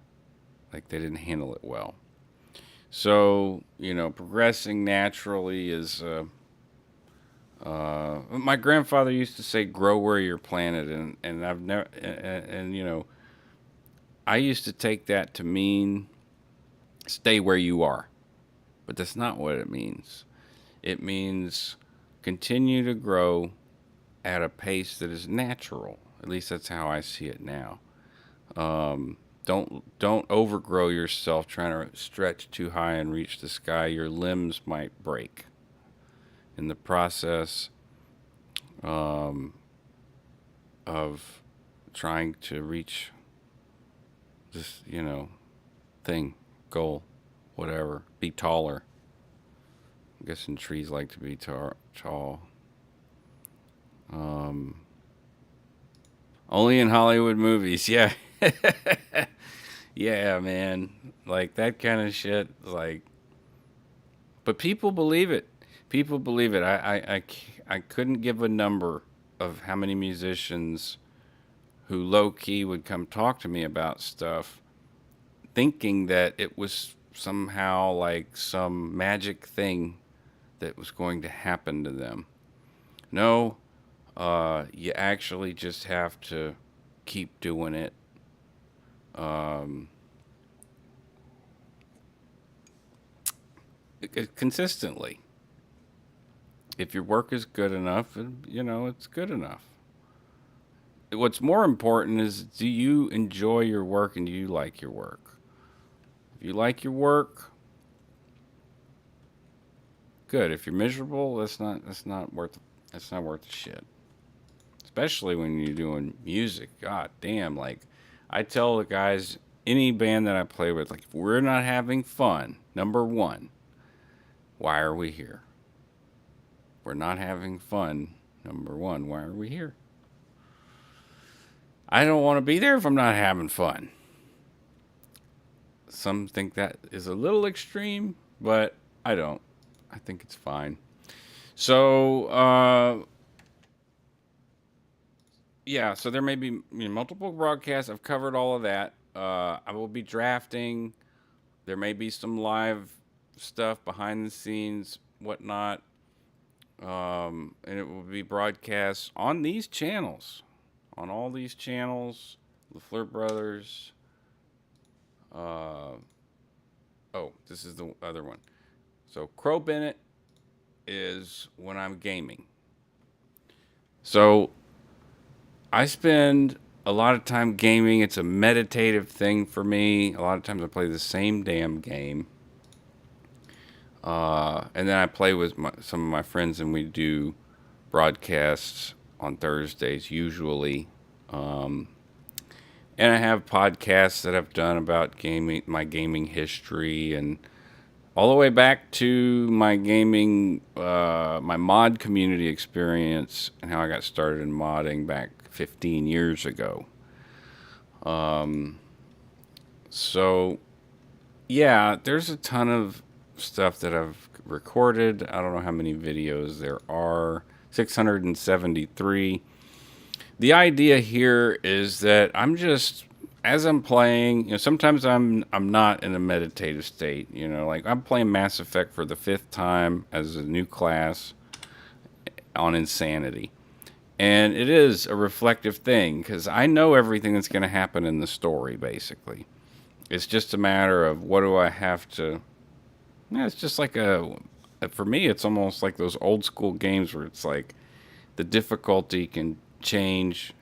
Like, they didn't handle it well. So, progressing naturally is My grandfather used to say, "Grow where you're planted," and I've never, and I used to take that to mean stay where you are, but that's not what it means. It means continue to grow at a pace that is natural. At least that's how I see it now. Don't overgrow yourself trying to stretch too high and reach the sky. Your limbs might break in the process of trying to reach this, thing, goal, whatever. Be taller. I'm guessing trees like to be tall. Only in Hollywood movies, yeah. Yeah, man. Like that kind of shit. Like, but people believe it. People believe it. I couldn't give a number of how many musicians who low key would come talk to me about stuff thinking that it was somehow like some magic thing that was going to happen to them. No, you actually just have to keep doing it. Um, Consistently. If your work is good enough, it's good enough. What's more important is, do you enjoy your work and do you like your work? If you like your work, good. If you're miserable, that's not worth the shit. Especially when you're doing music. God damn, like I tell the guys, any band that I play with, like if we're not having fun, number one, why are we here? We're not having fun. Number one, why are we here? I don't want to be there if I'm not having fun. Some think that is a little extreme, but I don't. I think it's fine. So, yeah, so there may be multiple broadcasts. I've covered all of that. I will be drafting. There may be some live stuff behind the scenes, whatnot. And it will be broadcast on these channels, on all these channels, Lafleurbros. This is the other one. So Crow Bennett is when I'm gaming. So I spend a lot of time gaming. It's a meditative thing for me. A lot of times I play the same damn game. And then I play with some of my friends, and we do broadcasts on Thursdays usually. And I have podcasts that I've done about gaming, my gaming history, and all the way back to my gaming, my mod community experience, and how I got started in modding back 15 years ago. So, yeah, there's a ton of stuff that I've recorded. I don't know how many videos there are. 673. The idea here is that I'm just, as I'm playing, sometimes I'm not in a meditative state. Like I'm playing Mass Effect for the 5th time as a new class on Insanity. And it is a reflective thing because I know everything that's going to happen in the story, basically. It's just a matter of what do I have to. Yeah, it's just like for me, it's almost like those old school games where it's like the difficulty can change.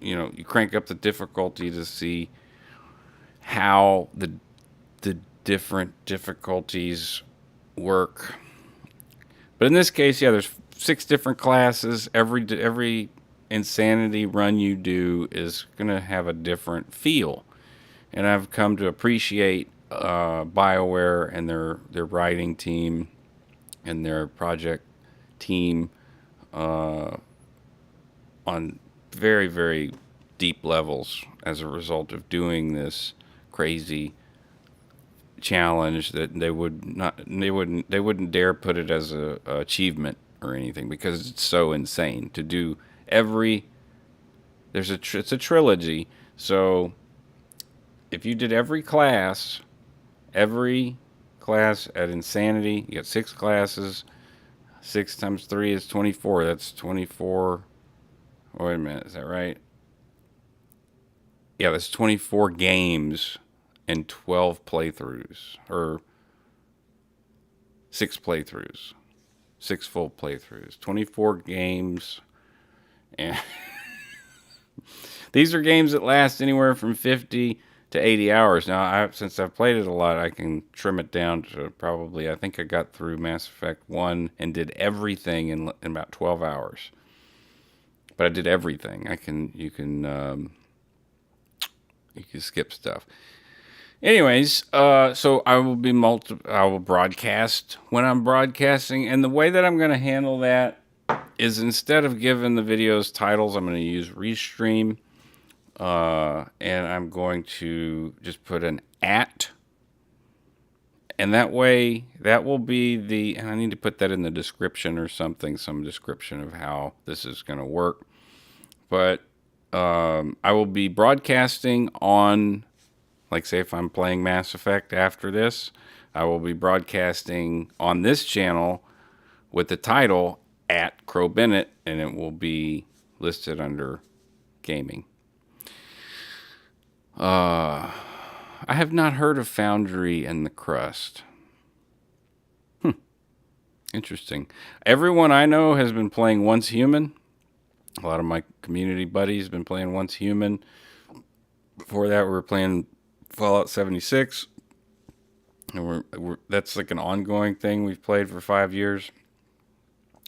You crank up the difficulty to see how the different difficulties work. But in this case, yeah, there's 6 different classes. Every Insanity run you do is gonna have a different feel, and I've come to appreciate BioWare and their writing team and their project team on very, very deep levels as a result of doing this crazy challenge that they wouldn't dare put it as a achievement or anything because it's so insane to do it's a trilogy. So if you did every class at Insanity, you got 6 classes, 6 times 3 is 24. That's 24. Wait a minute. Is that right? Yeah, that's 24 games and 12 playthroughs. Or 6 playthroughs. 6 full playthroughs. 24 games. And these are games that last anywhere from 50 to 80 hours. Now, since I've played it a lot, I can trim it down to probably, I think I got through Mass Effect 1 and did everything in about 12 hours. But I did everything. You can skip stuff. Anyways, so I will broadcast when I'm broadcasting, and the way that I'm going to handle that is instead of giving the videos titles, I'm going to use Restream, and I'm going to just put an @ and that way, that will be and I need to put that in the description or something, some description of how this is going to work. But I will be broadcasting on, like, say if I'm playing Mass Effect after this, I will be broadcasting on this channel with the title @Crow Bennett, and it will be listed under gaming. I have not heard of Foundry and the Crust. Interesting. Everyone I know has been playing Once Human. A lot of my community buddies have been playing Once Human. Before that, we were playing Fallout 76. And that's like an ongoing thing we've played for 5 years.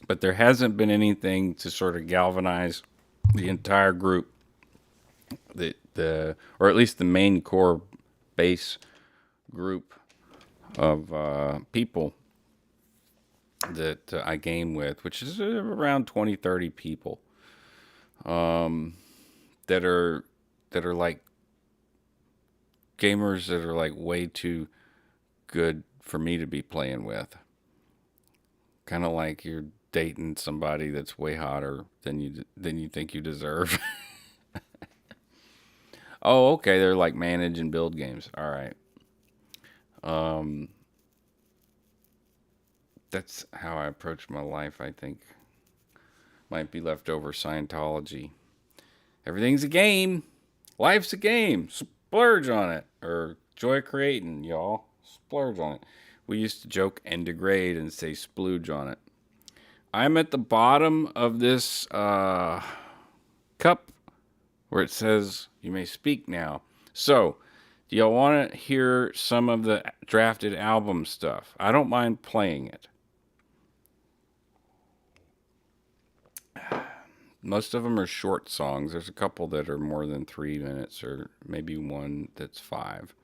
But there hasn't been anything to sort of galvanize the entire group. Or at least the main core base group of people that I game with, which is around 20, 30 people, that are like gamers that are like way too good for me to be playing with. Kind of like you're dating somebody that's way hotter than you think you deserve. Oh, okay. They're like manage and build games. All right. That's how I approach my life, I think. Might be leftover Scientology. Everything's a game. Life's a game. Splurge on it. Or joy creating, y'all. Splurge on it. We used to joke and degrade and say splooge on it. I'm at the bottom of this cup where it says you may speak now. So, do y'all want to hear some of the drafted album stuff? I don't mind playing it. Most of them are short songs. There's a couple that are more than 3 minutes, or maybe one that's 5.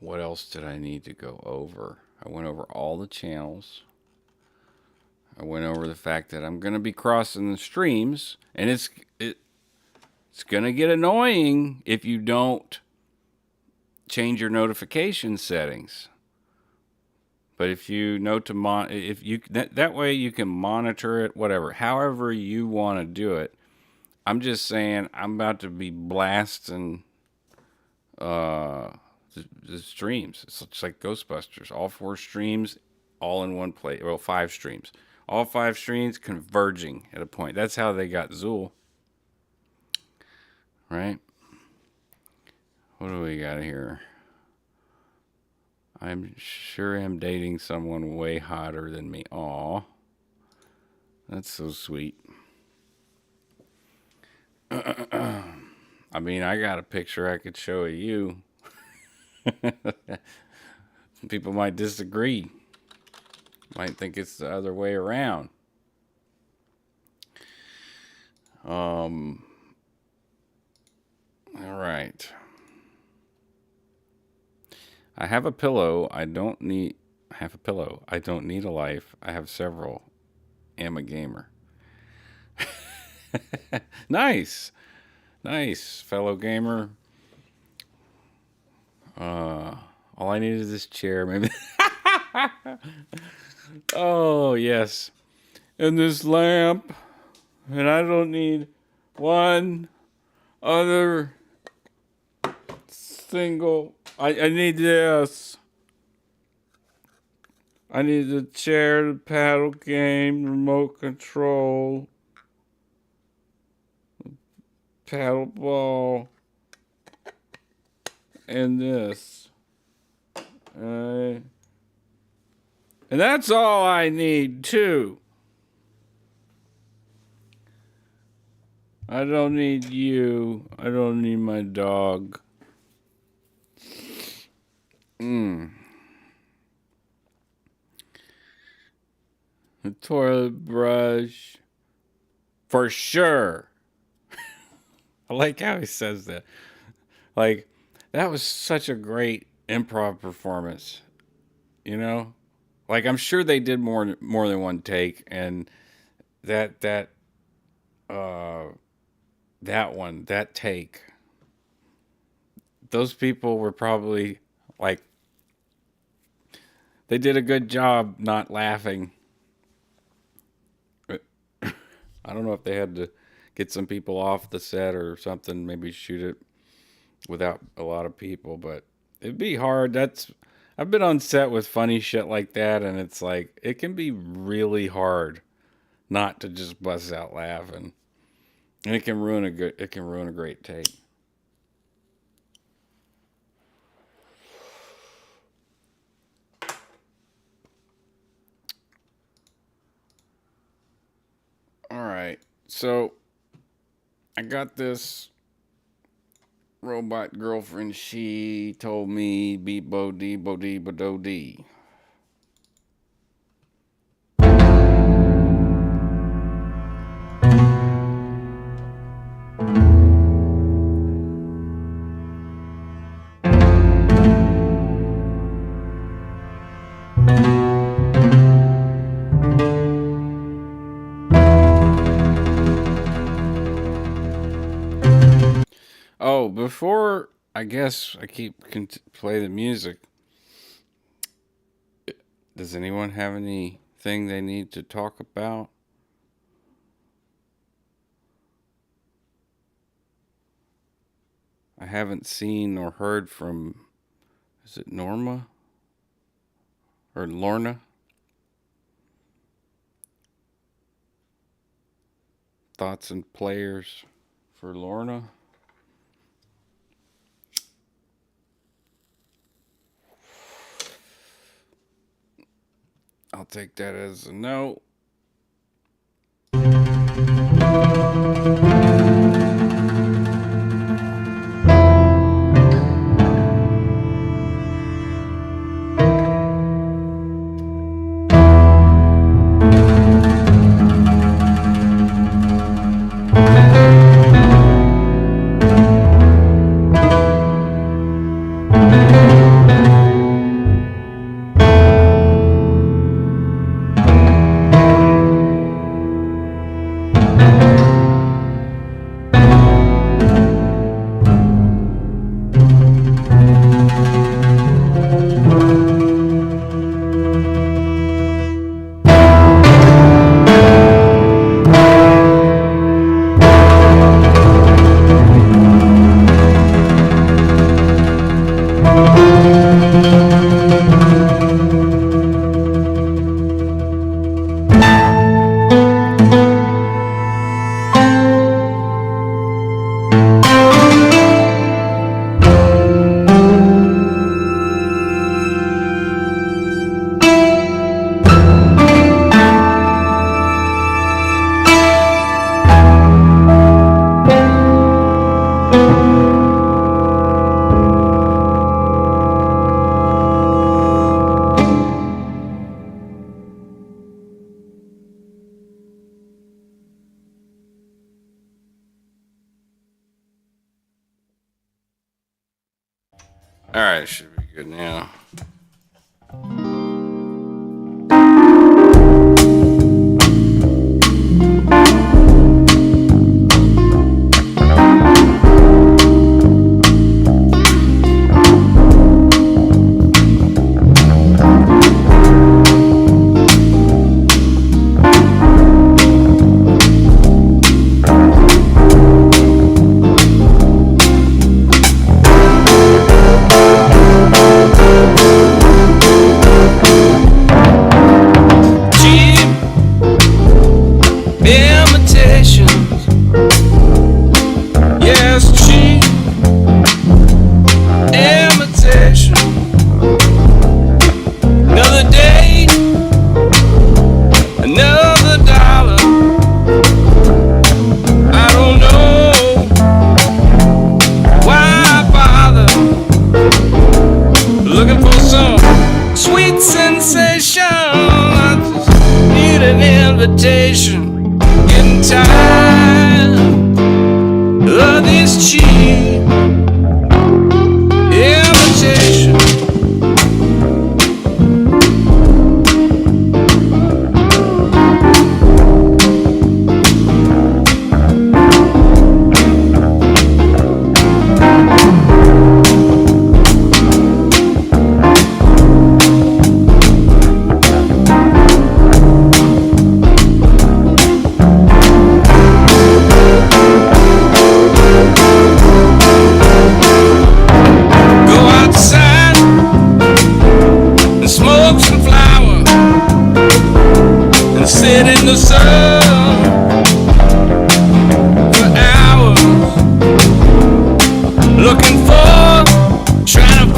What else did I need to go over? I went over all the channels. I went over the fact that I'm going to be crossing the streams, and it's going to get annoying if you don't change your notification settings. But if you know that way you can monitor it, whatever, however you want to do it. I'm just saying I'm about to be blasting the streams. It's like Ghostbusters. All 4 streams, all in one place. Well, 5 streams. All 5 streams converging at a point. That's how they got Zool. Right? What do we got here? I'm sure I'm dating someone way hotter than me. Aw. That's so sweet. I mean, I got a picture I could show of you. Some people might disagree. Might think it's the other way around. All right. I have a pillow. I don't need a life. I have several. Am a gamer. Nice, fellow gamer. All I need is this chair, maybe. Oh yes, and this lamp, and I don't need one other single. I need this. I need the chair, the paddle game, remote control, paddle ball, and this. And that's all I need, too. I don't need you. I don't need my dog. The toilet brush. For sure. I like how he says that. Like, that was such a great improv performance. You know? Like, I'm sure they did more than one take, and that take, those people were probably like, they did a good job not laughing. I don't know if they had to get some people off the set or something, maybe shoot it without a lot of people, but it'd be hard. I've been on set with funny shit like that, and it's like, it can be really hard not to just bust out laughing. And it can ruin a great take. All right. So I got this robot girlfriend. She told me beep bo dee bo dee bo do dee. Oh, before I guess I play the music. Does anyone have anything they need to talk about? I haven't seen or heard from, is it Norma? Or Lorna? Thoughts and players for Lorna? I'll take that as a no. All right, should be good now. invitation. Getting tired of this cheap invitation. Sit in the sun for hours, looking for, trying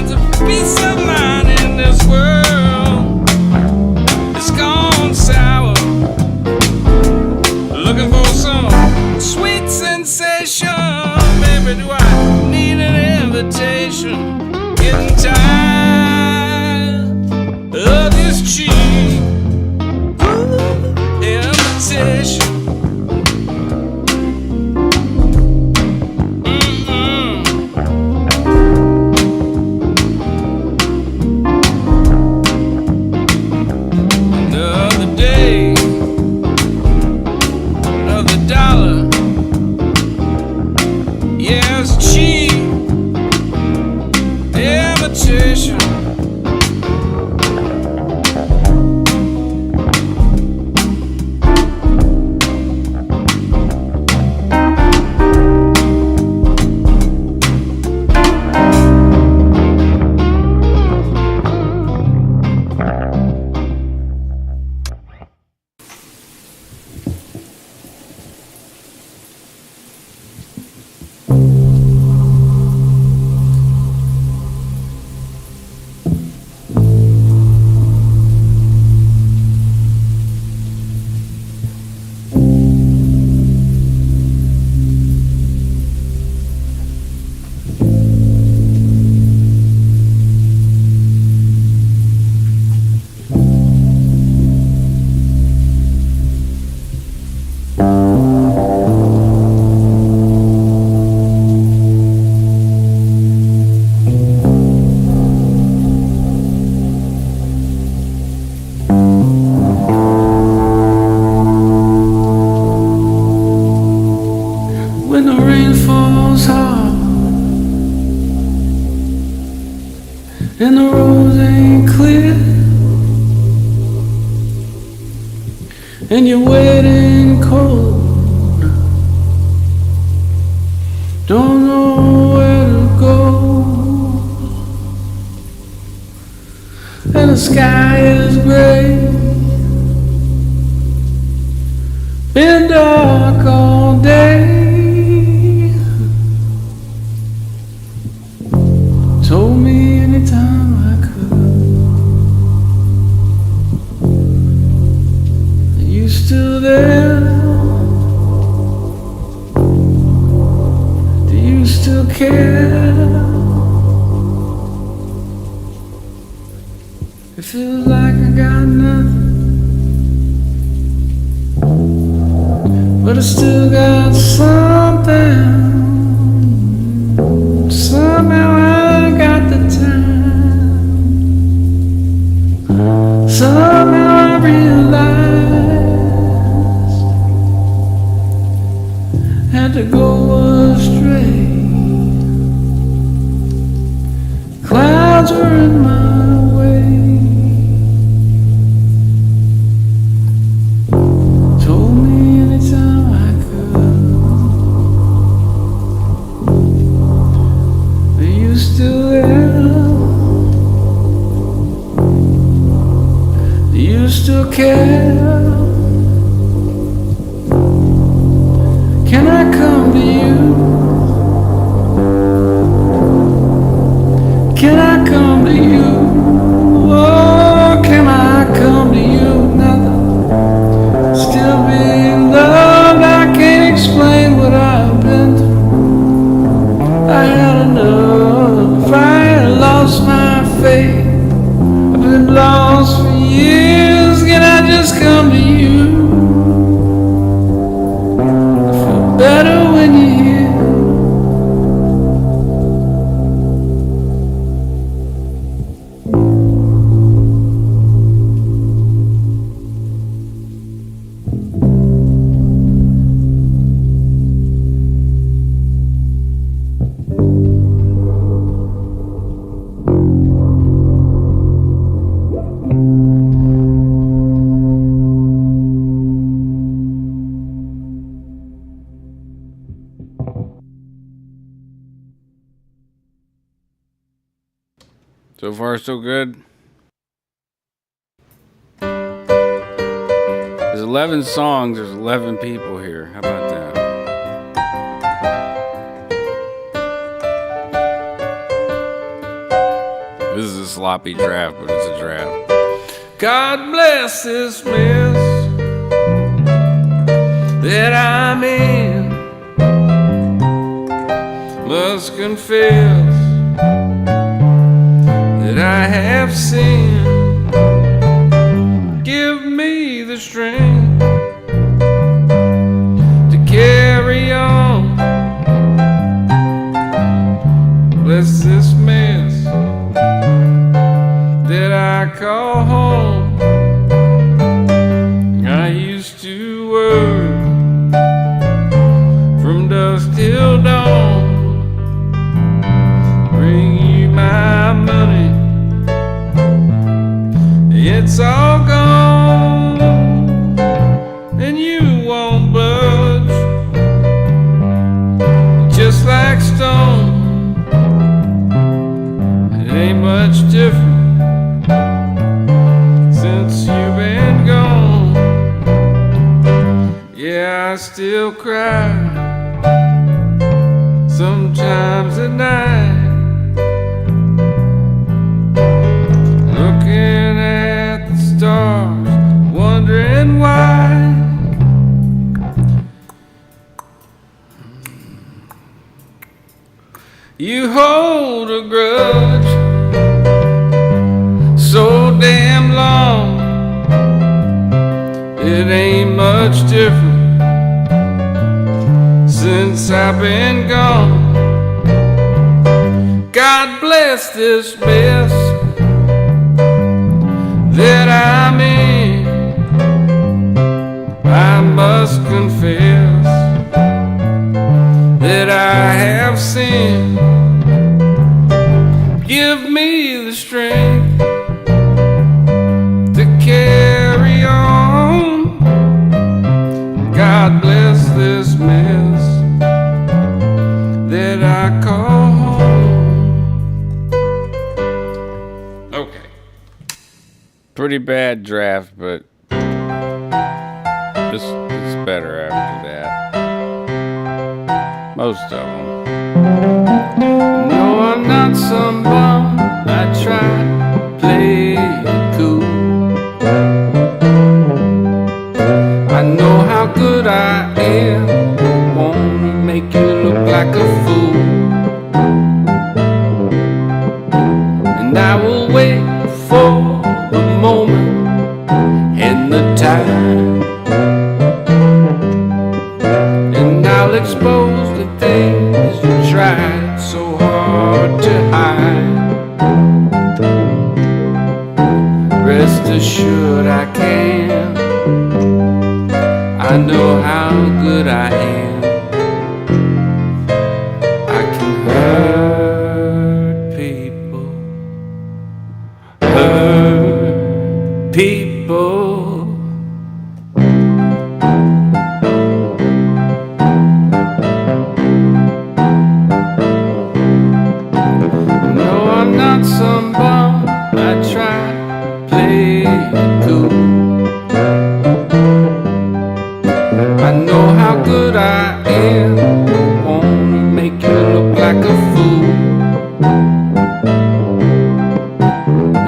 to peace of mind in this world. It's gone sour, looking for some sweet sensation. Baby, do I need an invitation? Getting tired of this cheap invitation. Another day, another dollar. Yeah, it's cheap invitation. When the rain falls hard and the roads ain't clear and you're waiting cold, don't know where to go, and the sky is gray, been dark all day. Told me anytime I could that you still there. Do you still care? It feels like I got nothing, but I still got something. Somehow I got the time. Somehow I realized I had to go astray. Clouds were in my way. Told me anytime I could. Are you still there? Do you still care? Can I come to you? Can I come to you? Oh, can I come to you? Nothing. Still being loved, I can't explain what I've been through. I had enough, I had lost my faith. I've been lost for years. So far, so good. There's 11 songs, there's 11 people here. How about that? This is a sloppy draft, but it's a draft. God bless this mess that I'm in. Must confess that I have sinned. Give me the strength to carry on. Bless this mess that I call home. I used to work from dusk till dawn, bring you my money. It's all gone, and you won't budge, just like stone. It ain't much different since you've been gone. Yeah, I still cry sometimes at night, looking at the stars, wondering why. You hold a grudge so damn long. It ain't much different since I've been gone. God bless this mess that I'm in. I must confess that I have sinned. Give me the strength to carry on. God bless this mess that I call home. Okay. Pretty bad draft, but it's better after that. Most of them. No, I'm not some bum. I try to play it cool. I know how good I am. Wanna make you look like a fool. And I will wait for the moment and the time, and I'll expose the things you tried so hard to hide. Rest assured I can. I know how good I am. I can hurt people, hurt people. No, I'm not some bum. I try to play it cool. I know how good I am. Wanna make you look like a fool.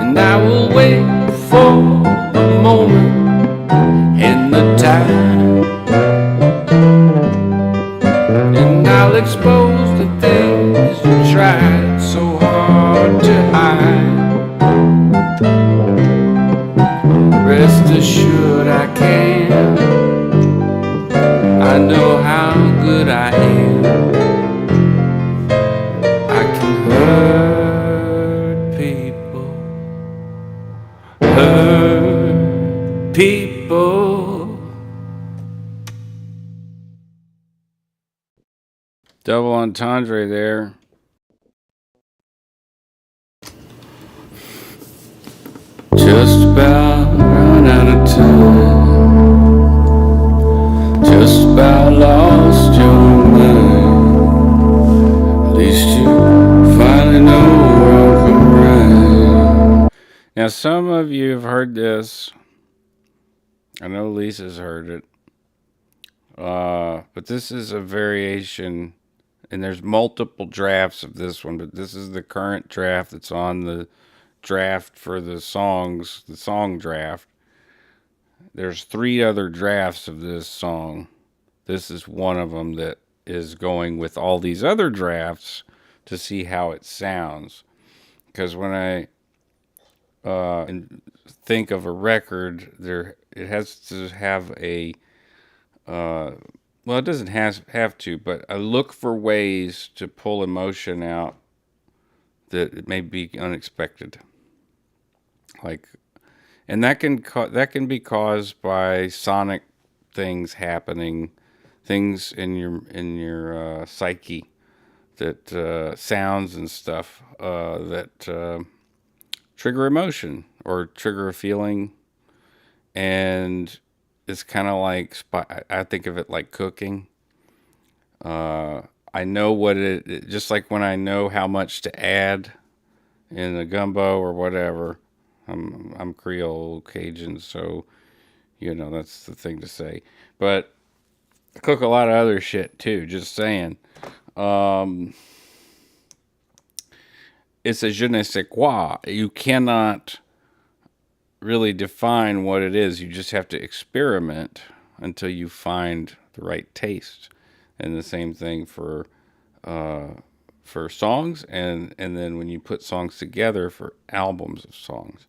And I will wait for the moment and the time, and I'll expose the things you tried so hard to hide. Rest assured I can. I know how good I am. I can hurt people, hurt people. Double entendre there. Just about run out of time. Just about lost your mind. At least you finally know where I'm right. of you have heard this. I know Lisa's heard it. But this is a variation, and there's multiple drafts of this one, but this is the current draft that's on the draft for the songs, the song draft. There's 3 other drafts of this song. This is one of them that is going with all these other drafts to see how it sounds. Because when I think of a record, it has to have a well, it doesn't have to, but I look for ways to pull emotion out that it may be unexpected. Like, and that can be caused by sonic things happening, things in your psyche, that sounds and stuff that trigger emotion or trigger a feeling, and it's kind of like, I think of it like cooking. I know what it just like when I know how much to add in a gumbo or whatever. I'm Creole Cajun, so that's the thing to say. But I cook a lot of other shit too. Just saying. It's a je ne sais quoi. You cannot really define what it is. You just have to experiment until you find the right taste. And the same thing for songs, and then when you put songs together for albums of songs.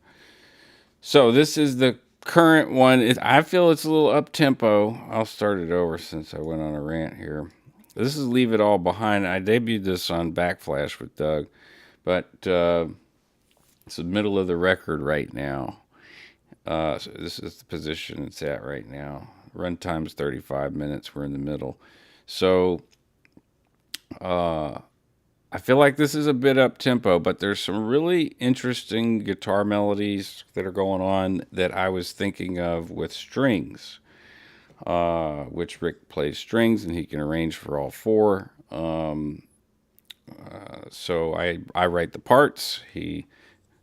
So this is the current one. I feel it's a little up tempo. I'll start it over since I went on a rant here. This is Leave It All Behind. I debuted this on Backflash with Doug, but it's the middle of the record right now. So this is the position it's at right now. Runtime's 35 minutes. We're in the middle. So I feel like this is a bit up tempo, but there's some really interesting guitar melodies that are going on that I was thinking of with strings, which Rick plays strings and he can arrange for all 4. So I write the parts, he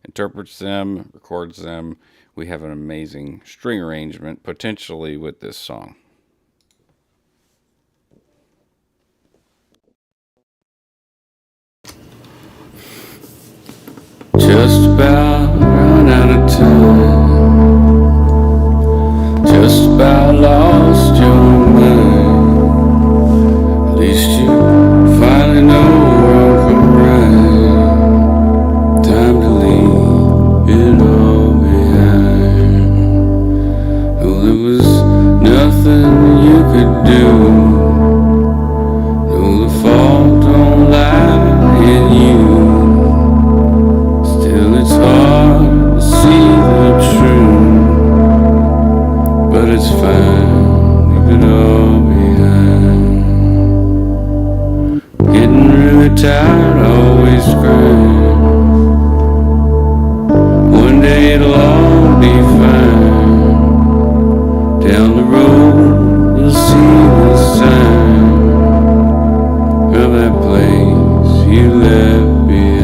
interprets them, records them. We have an amazing string arrangement potentially with this song. Just about run out of time. Just about lost your mind. At least you finally know where I'm right. Time to leave it all behind. Oh, there was nothing you could do. No, the fault don't lie in you. It's hard to see the truth, but it's fine, leave it all behind. Getting really tired, always crying. One day it'll all be fine. Down the road, you'll see the sign of that place you left behind.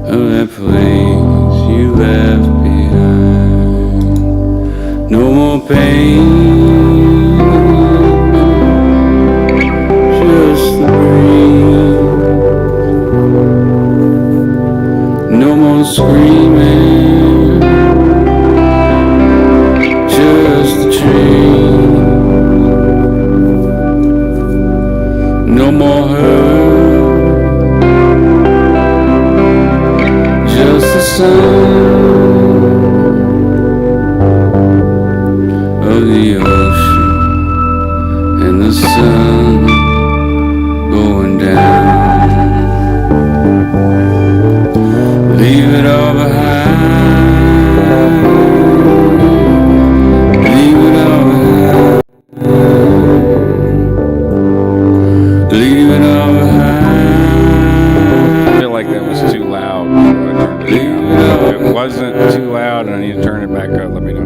Of that place you left behind. No more pain, just the breeze. No more screaming, just the train. No more hurt, just the sound of the ocean and the sun going down. Leave it all behind. Leave it all behind. Leave it all behind. I feel like that was too loud. If it wasn't too loud and I need to turn it back up, let me know.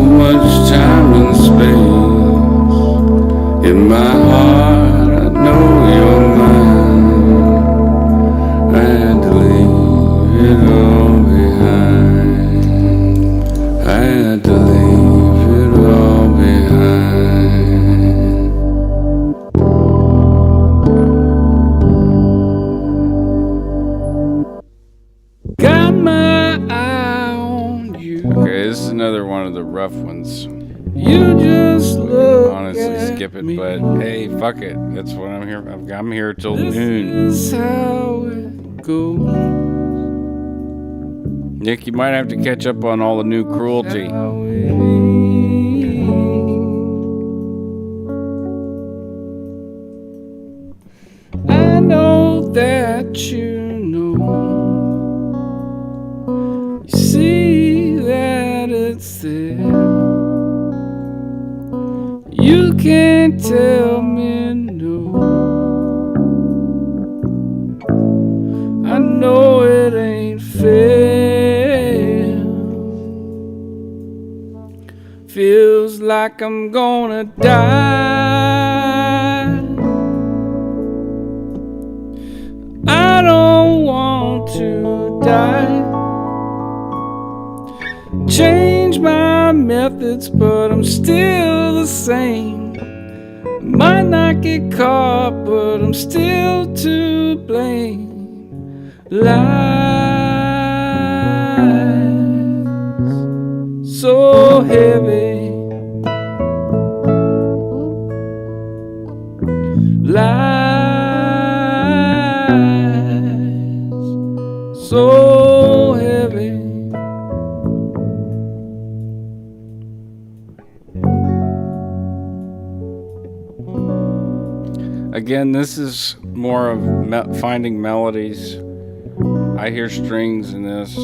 so much time and space in my heart. I know you're mine. I had to leave it all behind. I had to leave it all behind. Got my eye on you. Okay, this is another one of the rough ones. You just look honestly skip it, but hey, fuck it. That's what I'm here. I'm here till noon. This is how it goes. Nick, you might have to catch up on all the new cruelty. I know that you know. You see that it's there. You can't tell me no. I know it ain't fair. Feels like I'm gonna die. I don't want to die. Change my methods, but I'm still the same. Might not get caught, but I'm still to blame. Lies so heavy. Lies so heavy. Again, this is more of finding melodies. I hear strings in this.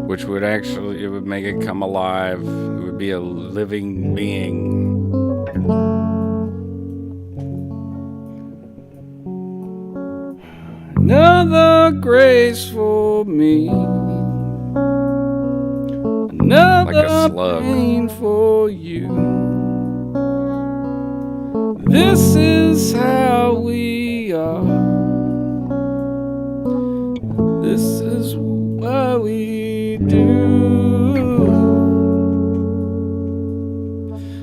Which would actually, it would make it come alive. It would be a living being. Another graceful me. Another pain for you. This is how we are. This is what we do.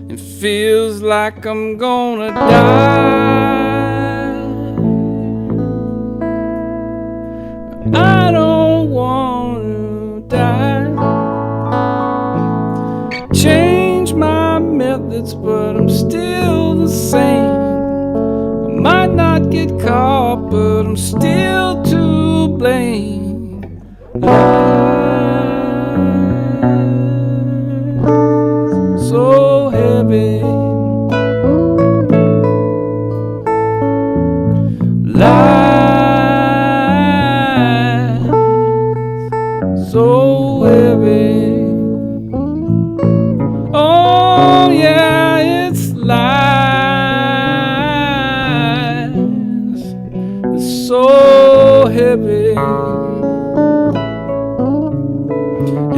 It feels like I'm gonna die. I don't want to die. Change my methods, but I'm still the same. I might not get caught, but I'm still to blame. Lies so heavy. Lies so heavy. Oh yeah, it's lies. It's so heavy.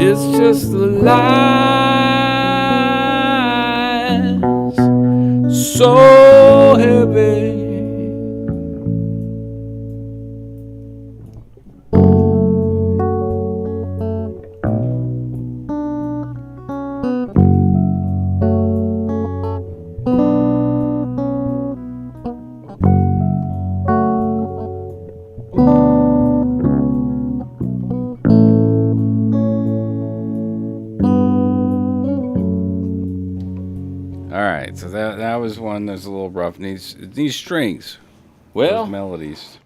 It's just the lies. So heavy. Alright, so that was one that's a little rough. Needs strings. Well, melodies.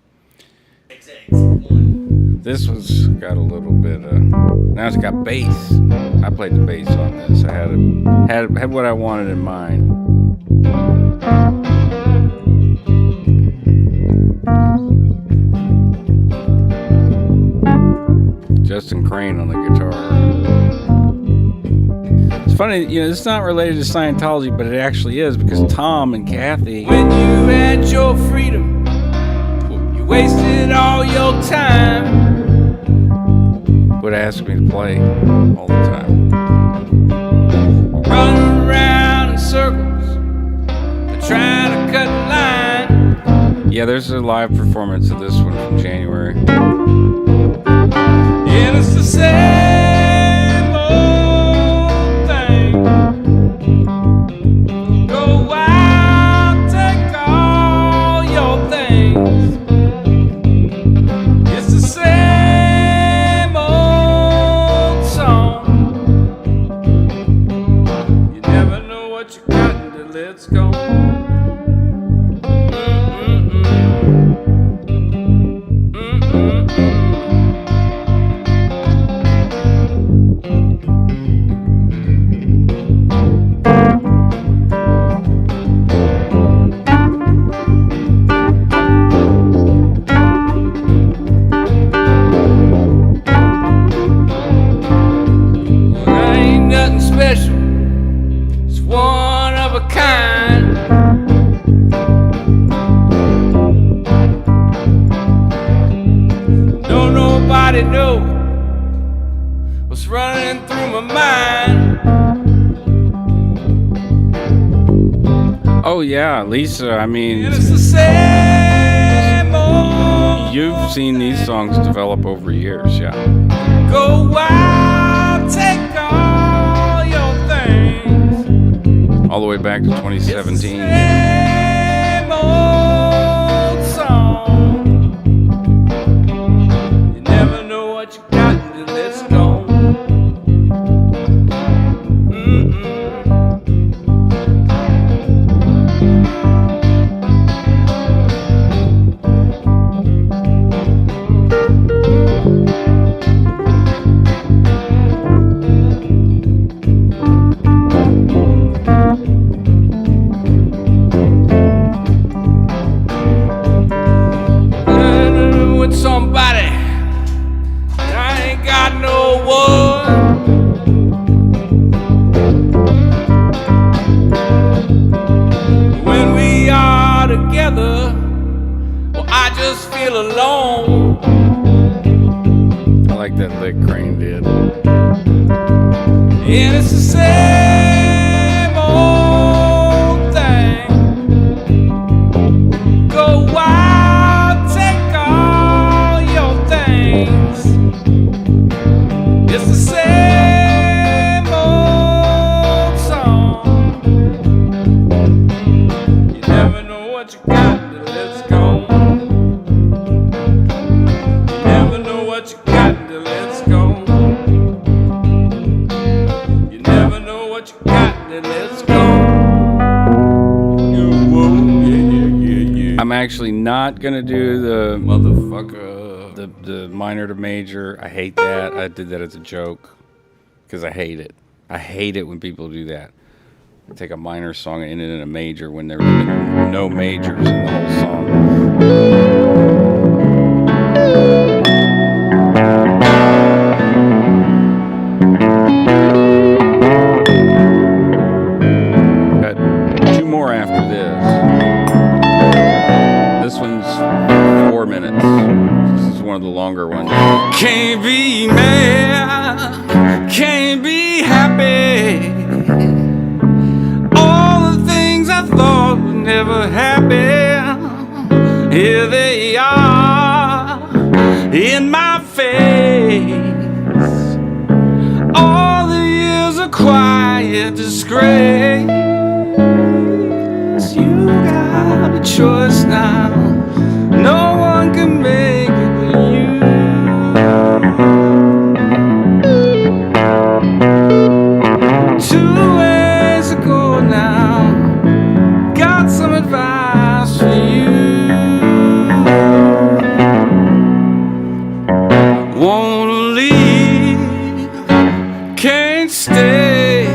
This one's got a little bit now it's got bass. I played the bass on this. I had what I wanted in mind. Justin Crane on the guitar. It's funny, it's not related to Scientology, but it actually is, because Tom and Kathy, when you had your freedom, you wasted all your time. would ask me to play all the time. Running around in circles, they're trying to cut the line. Yeah, there's a live performance of this one from January. And it's the same old thing. Go wild, take all your things. It's the same old song. You never know what you got until it's gone. Know what's running through my mind. Oh yeah, Lisa, I mean, it's the same old. You've seen these songs develop over years, yeah. Go wild, take all your things. All the way back to 2017. It's the same old song. What you got until it's gone. With somebody got no one. When we are together, well, I just feel alone. I like that lick Crane did. And it's the same old thing. Go wild, take all your things. It's the same old song. You never know what you got until it's gone. You never know what you got until it's gone. You never know what you got until it's gone. Yeah. I'm actually not gonna do the motherfucker. The minor to major, I hate that. I did that as a joke because I hate it. I hate it when people do that. They take a minor song and end it in a major when there are no majors in the whole song. Got two more after this. This one's 4 minutes. One of the longer ones. Can't be mad, can't be happy. All the things I thought would never happen, here they are in my face. All the years of quiet disgrace. You got a choice now. No one can make it. Advice for you. Wanna leave, can't stay.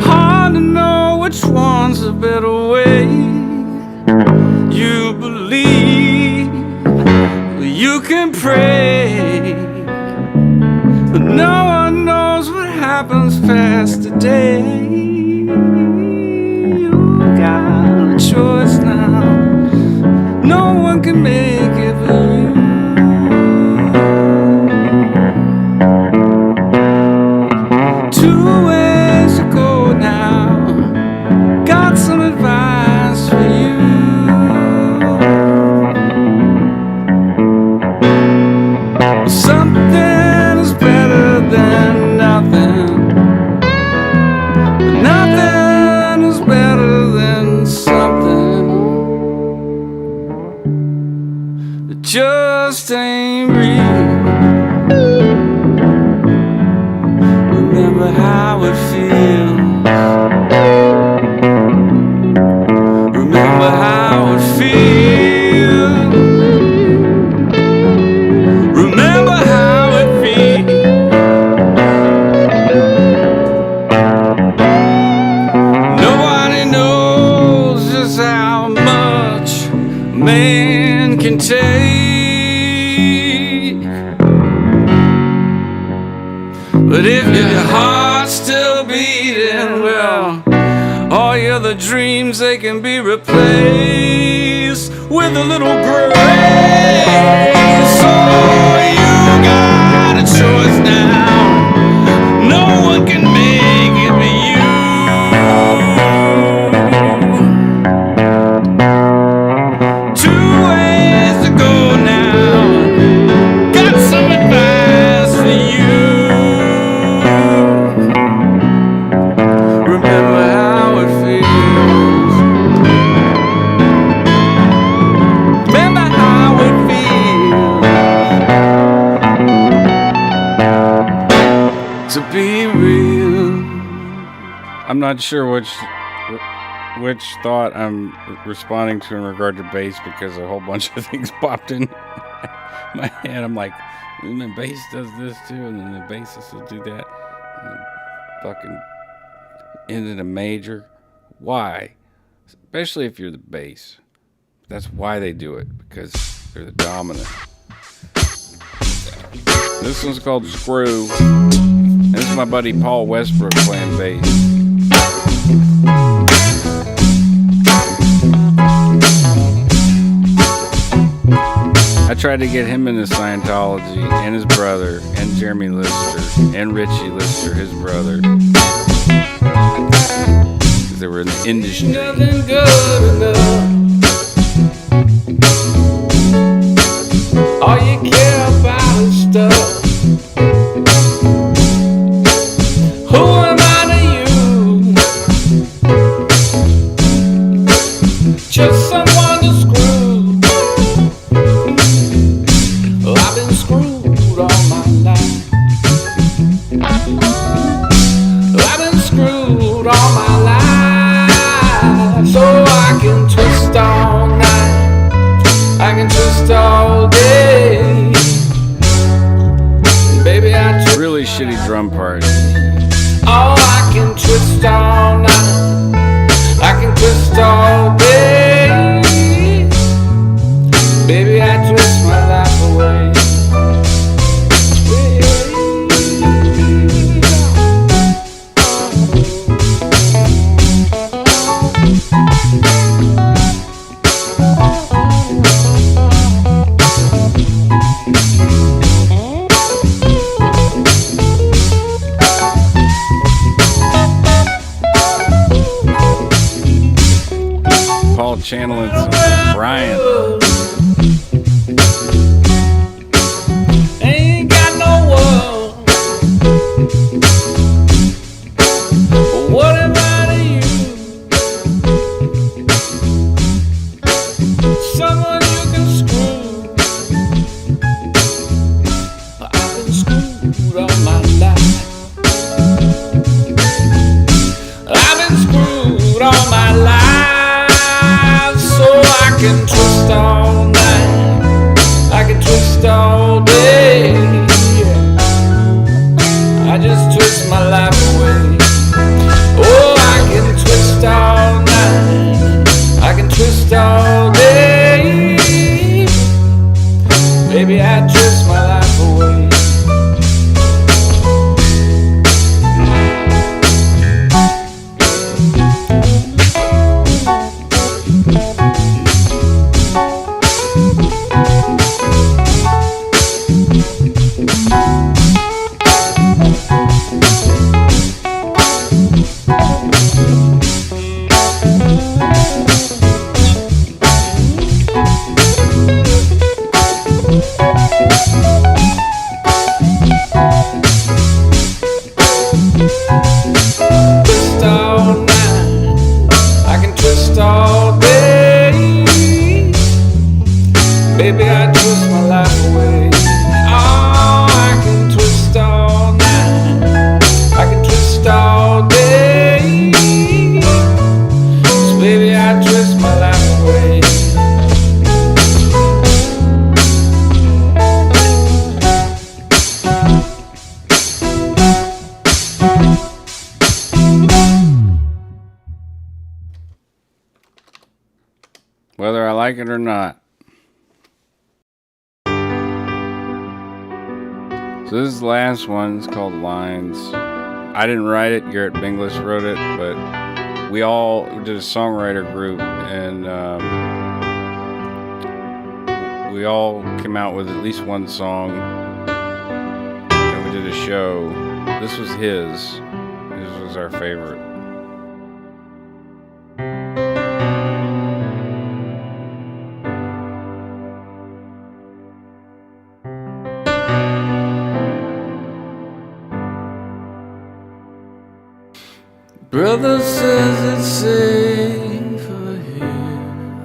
Hard to know which one's a better way. You believe, you can pray, but no one knows what happens past today. Got a choice now. No one can make it for you. Something is better than nothing. But nothing is better than something that just ain't real. Remember how it feels. Remember how it feels. Remember how it feels. Nobody knows just how much a man can take. But if your heart's still beating, well, all your other dreams, they can be replaced with a little grace. So you got a choice now. No one can make it but you. Two ways to go now. Got some advice for you. Remember how it feels. Remember how it feels to be real. I'm not sure which thought I'm responding to in regard to bass, because a whole bunch of things popped in my head. I'm like, and the bass does this too, and then the bassist will do that. And fucking into a major. Why? Especially if you're the bass. That's why they do it, because they're the dominant. This one's called Screw. This is my buddy Paul Westbrook playing bass. I tried to get him into Scientology, and his brother, and Jeremy Lister, and Richie Lister, his brother. Because they were in the industry. Nothing good enough. All you care about is stuff. Who am I to you? Just someone to screw. I've been screwed all my life. I've been screwed all my life. So I can twist all night, I can twist all day. Baby, I twist. Really shitty drum part. Oh, I can twist all night, I can twist all day. Baby, I twist my life away. Paul channeling some Brian. Ain't got no one. What am I to you? Someone you can screw. I've been screwed all my life. I've been screwed all my life. So I can twist all like it or not. So this is the last one. It's called Lines. I didn't write it. Garrett Binglis wrote it, but we all did a songwriter group, and we all came out with at least one song, and we did a show. This was his. This was our favorite. Brother says it's safer here.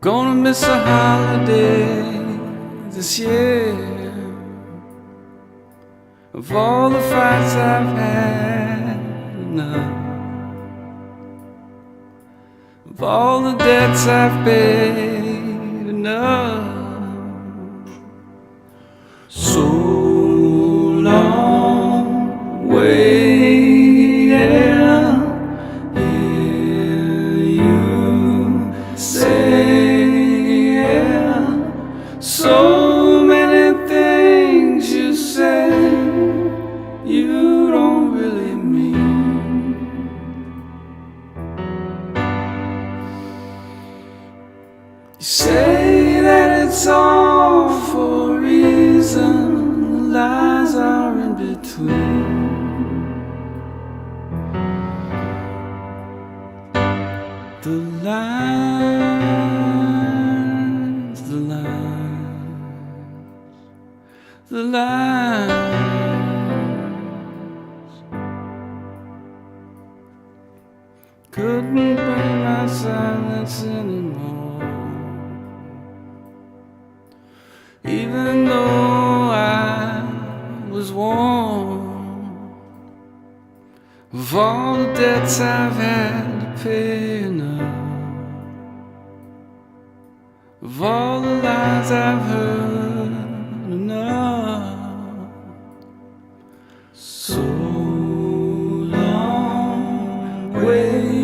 Gonna miss a holiday this year. Of all the fights I've had enough. Of all the debts I've paid enough. So long waiting. Hear you say, yeah. So many things you say you don't really mean. You say that it's all for a reason. The lies are in between. The lines, the lines, the lines. Couldn't bring my silence anymore. Even though I was warned of all the debts I've had to pay enough. Of all the lies I've heard enough. So long waiting.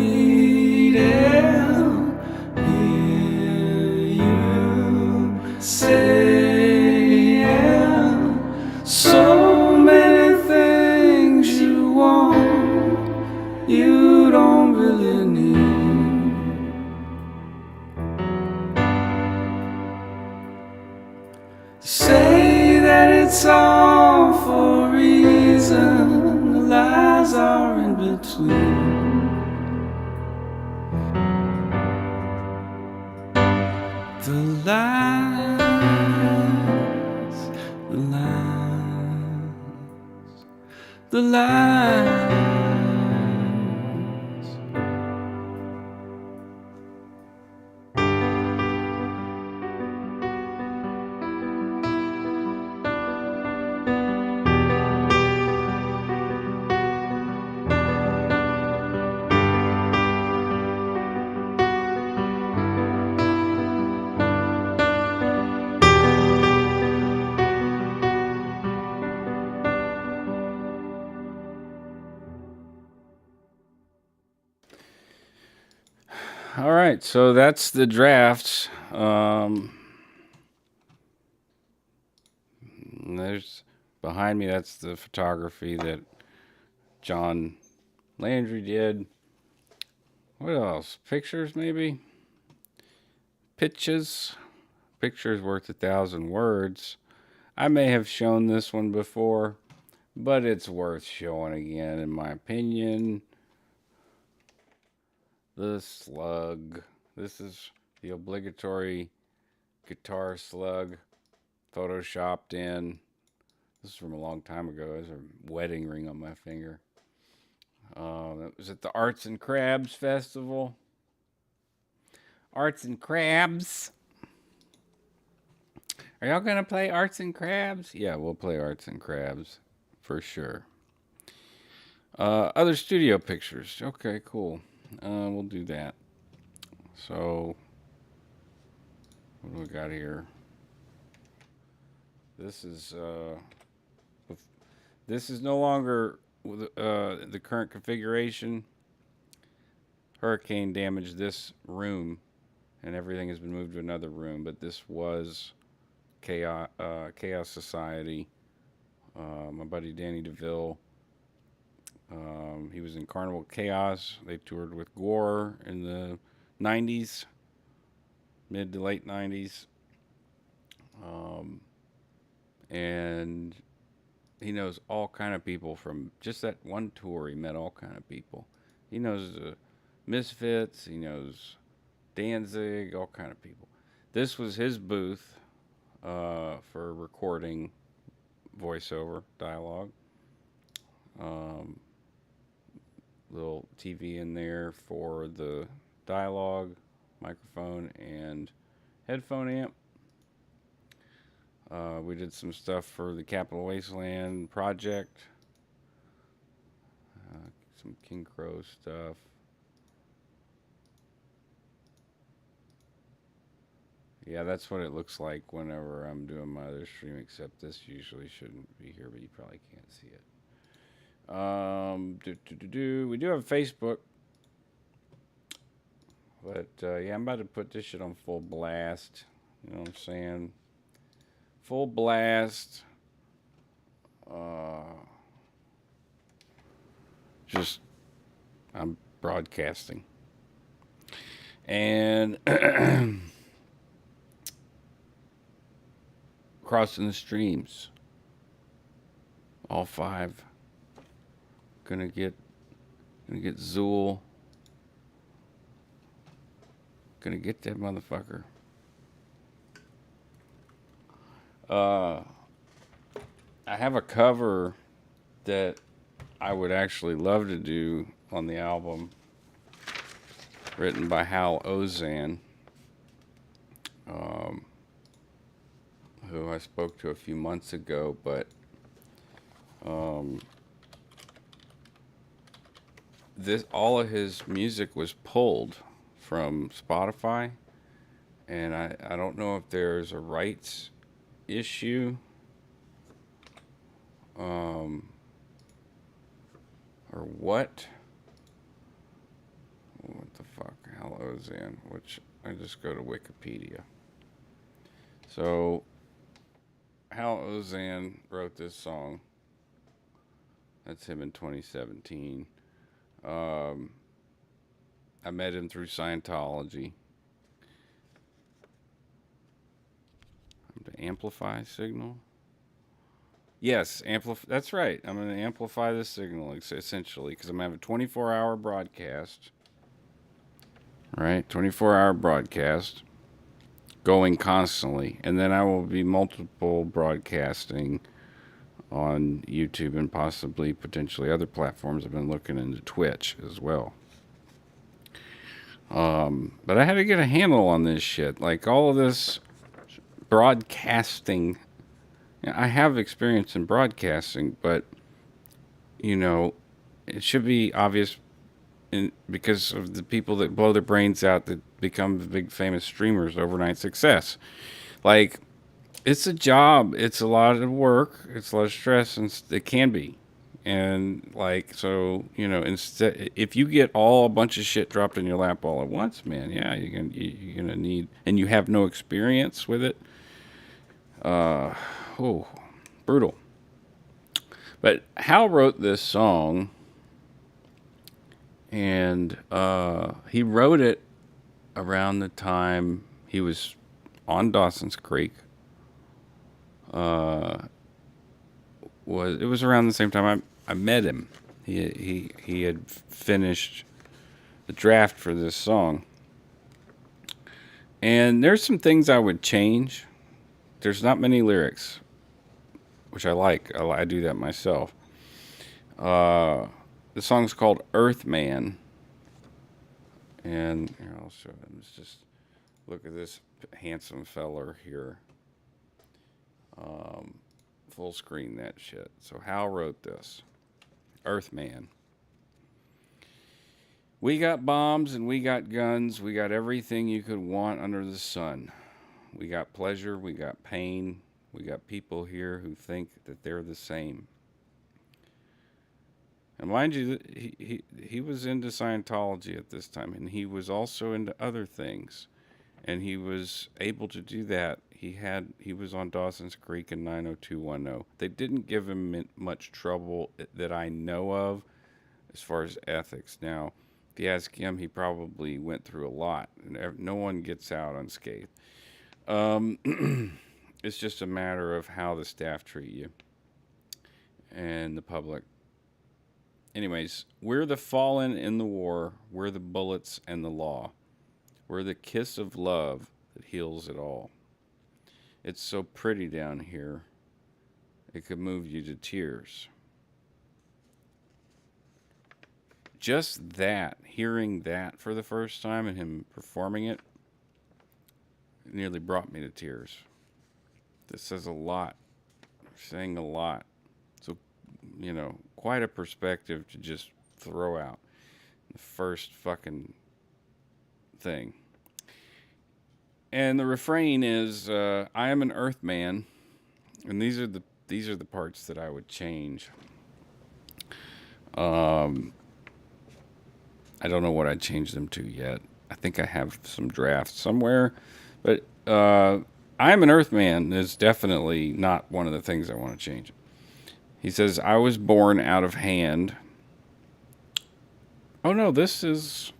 Hear you say, yeah. So many things you want, you don't really need. Say that it's all for a reason. The lies are in between. The lines, the lines, the lines. All right, so that's the drafts. There's behind me. That's the photography that John Landry did. What else? Pictures, maybe. Pictures worth 1,000 words. I may have shown this one before, but it's worth showing again, in my opinion. The slug. This is the obligatory guitar slug, photoshopped in. This is from a long time ago. There's a wedding ring on my finger. It was at the Arts and Crabs Festival. Arts and Crabs. Are y'all gonna play Arts and Crabs? Yeah, we'll play Arts and Crabs for sure. Other studio pictures. Okay, cool. We'll do that. So, what do we got here? This is no longer the current configuration. hurricane damaged this room, and everything has been moved to another room. But this was Chaos Society. My buddy Danny DeVille. He was in Carnival Chaos. They toured with Gore in the 90s, mid to late 90s. And he knows all kind of people from just that one tour. He met all kind of people. He knows Misfits. He knows Danzig, all kind of people. This was his booth for recording voiceover dialogue. Little TV in there for the dialogue, microphone, and headphone amp. We did some stuff for the Capital Wasteland project. Some King Crow stuff. Yeah, that's what it looks like whenever I'm doing my other stream, except this usually shouldn't be here, but you probably can't see it. We do have Facebook. But, yeah, I'm about to put this shit on full blast. You know what I'm saying? Full blast. Just, I'm broadcasting. And crossing the streams. All 5. Gonna get Zool. Gonna get that motherfucker. I have a cover that I would actually love to do on the album, written by Hal Ozan, who I spoke to a few months ago, but all of his music was pulled from Spotify, and I don't know if there's a rights issue or what the fuck. Hal Ozan, which I just go to Wikipedia. So Hal Ozan wrote this song. That's him in 2017. I met him through Scientology. To amplify signal. Yes, that's right. I'm going to amplify the signal essentially because I'm going to have a 24-hour broadcast. Right? 24-hour broadcast going constantly. And then I will be multiple broadcasting on YouTube and possibly potentially other platforms. I've been looking into Twitch as well. But I had to get a handle on this shit. Like all of this broadcasting. I have experience in broadcasting, but you know, it should be obvious because of the people that blow their brains out that become big famous streamers, overnight success. Like, it's a job. It's a lot of work. It's a lot of stress, and it can be. And like, so you know, instead, if you get a bunch of shit dropped in your lap all at once, man, yeah, you're gonna need, and you have no experience with it. Brutal. But Hal wrote this song, and he wrote it around the time he was on Dawson's Creek. It was around the same time I met him. He had finished the draft for this song, and there's some things I would change. There's not many lyrics, which I like. I do that myself. The song's called Earthman. And here, I'll show them. Let's just look at this handsome feller here. Full screen that shit. So Hal wrote this. Earthman. We got bombs and we got guns. We got everything you could want under the sun. We got pleasure. We got pain. We got people here who think that they're the same. And mind you, he was into Scientology at this time, and he was also into other things, and he was able to do that. He was on Dawson's Creek in 90210. They didn't give him much trouble that I know of as far as ethics. Now, if you ask him, he probably went through a lot, and no one gets out unscathed. It's just a matter of how the staff treat you and the public. Anyways, we're the fallen in the war. We're the bullets and the law. We're the kiss of love that heals it all. It's so pretty down here, it could move you to tears. Just that, hearing that for the first time and him performing it, nearly brought me to tears. This says a lot. Saying a lot. So, quite a perspective to just throw out. The first fucking thing. And the refrain is, I am an Earthman. And these are the parts that I would change. I don't know what I'd change them to yet. I think I have some drafts somewhere. But I am an Earthman is definitely not one of the things I want to change. He says, I was born out of hand. Oh, no, this is...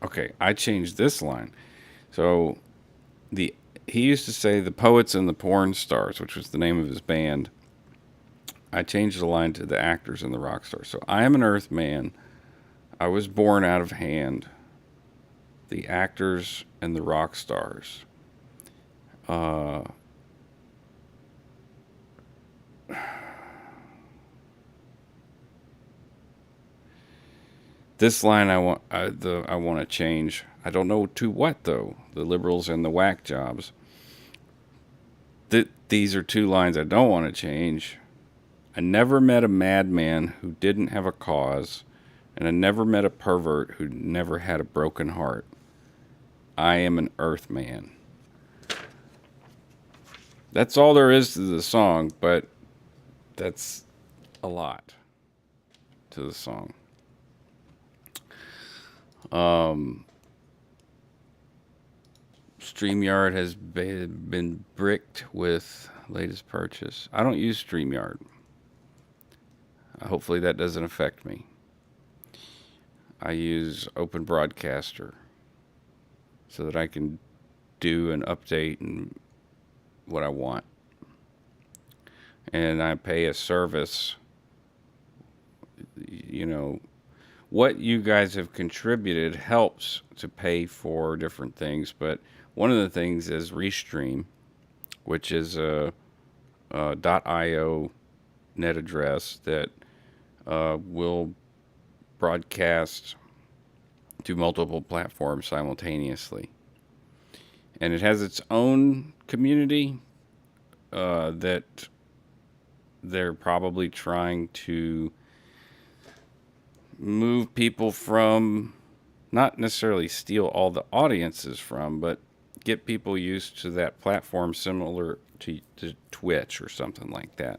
Okay, I changed this line. So, he used to say the poets and the porn stars, which was the name of his band. I changed the line to the actors and the rock stars. So, I am an Earthman. I was born out of hand. The actors and the rock stars. This line I want to change. I don't know to what though. The liberals and the whack jobs. These are two lines I don't want to change. I never met a madman who didn't have a cause, and I never met a pervert who never had a broken heart. I am an Earthman. That's all there is to the song, but that's a lot to the song. StreamYard has been bricked with latest purchase. I don't use StreamYard. Hopefully that doesn't affect me. I use Open Broadcaster so that I can do an update and what I want. And I pay a service. What you guys have contributed helps to pay for different things, but one of the things is Restream, which is a .io net address that will broadcast to multiple platforms simultaneously. And it has its own community that they're probably trying to move people from, not necessarily steal all the audiences from, but get people used to that platform similar to Twitch or something like that.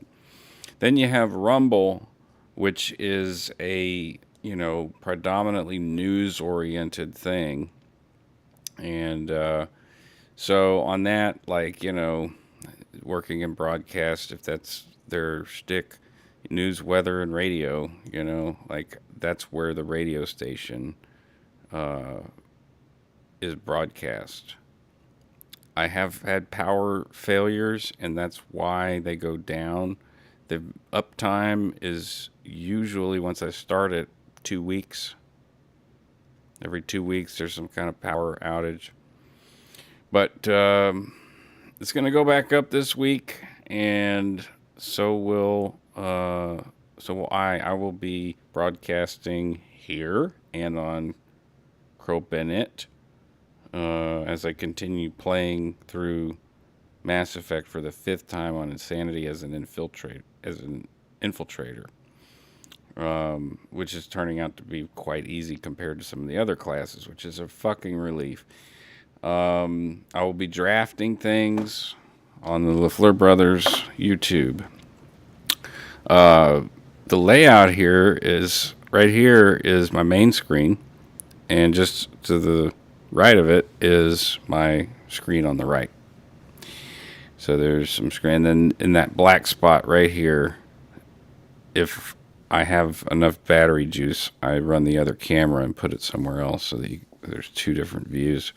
Then you have Rumble, which is a, predominantly news-oriented thing. And so on that, working in broadcast, if that's their shtick, news, weather, and radio, that's where the radio station is broadcast. I have had power failures, and that's why they go down. The uptime is usually, once I start it, 2 weeks. Every 2 weeks, there's some kind of power outage. But it's going to go back up this week, and so will I will be broadcasting here and on Crow Bennett as I continue playing through Mass Effect for the 5th time on Insanity as an infiltrator, which is turning out to be quite easy compared to some of the other classes, which is a fucking relief. I will be drafting things on the Lafleur Brothers YouTube. The layout here is right here is my main screen, and just to the right of it is my screen on the right. So there's some screen. And then in that black spot right here, if I have enough battery juice, I run the other camera and put it somewhere else so that there's two different views.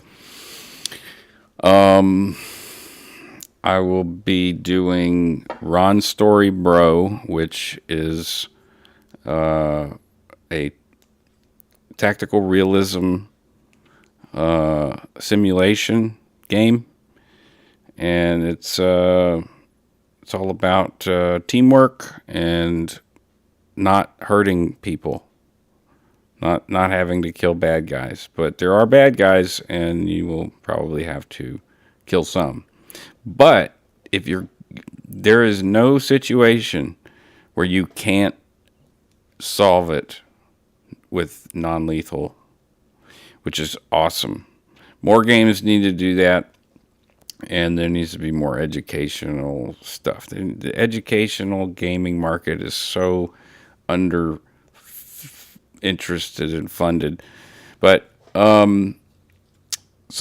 I will be doing Ron Story Bro, which is a tactical realism simulation game, and it's all about teamwork and not hurting people, not having to kill bad guys. But there are bad guys, and you will probably have to kill some. But there is no situation where you can't solve it with non-lethal, which is awesome. More games need to do that, and there needs to be more educational stuff. The educational gaming market is so under interested and funded. But so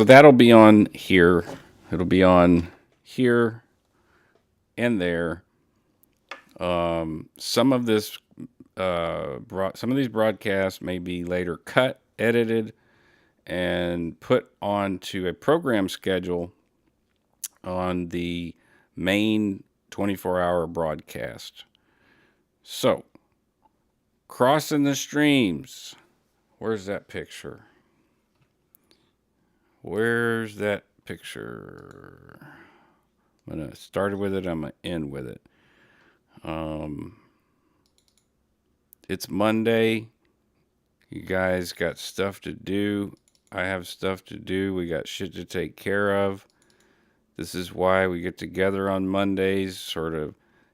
that'll be on here. It'll be on here and there. Some of these broadcasts may be later cut, edited, and put onto a program schedule on the main 24-hour broadcast. So, crossing the streams. Where's that picture? Where's that picture? I'm going to start with it. I'm going to end with it. It's Monday. You guys got stuff to do. I have stuff to do. We got shit to take care of. This is why we get together on Mondays. Sort of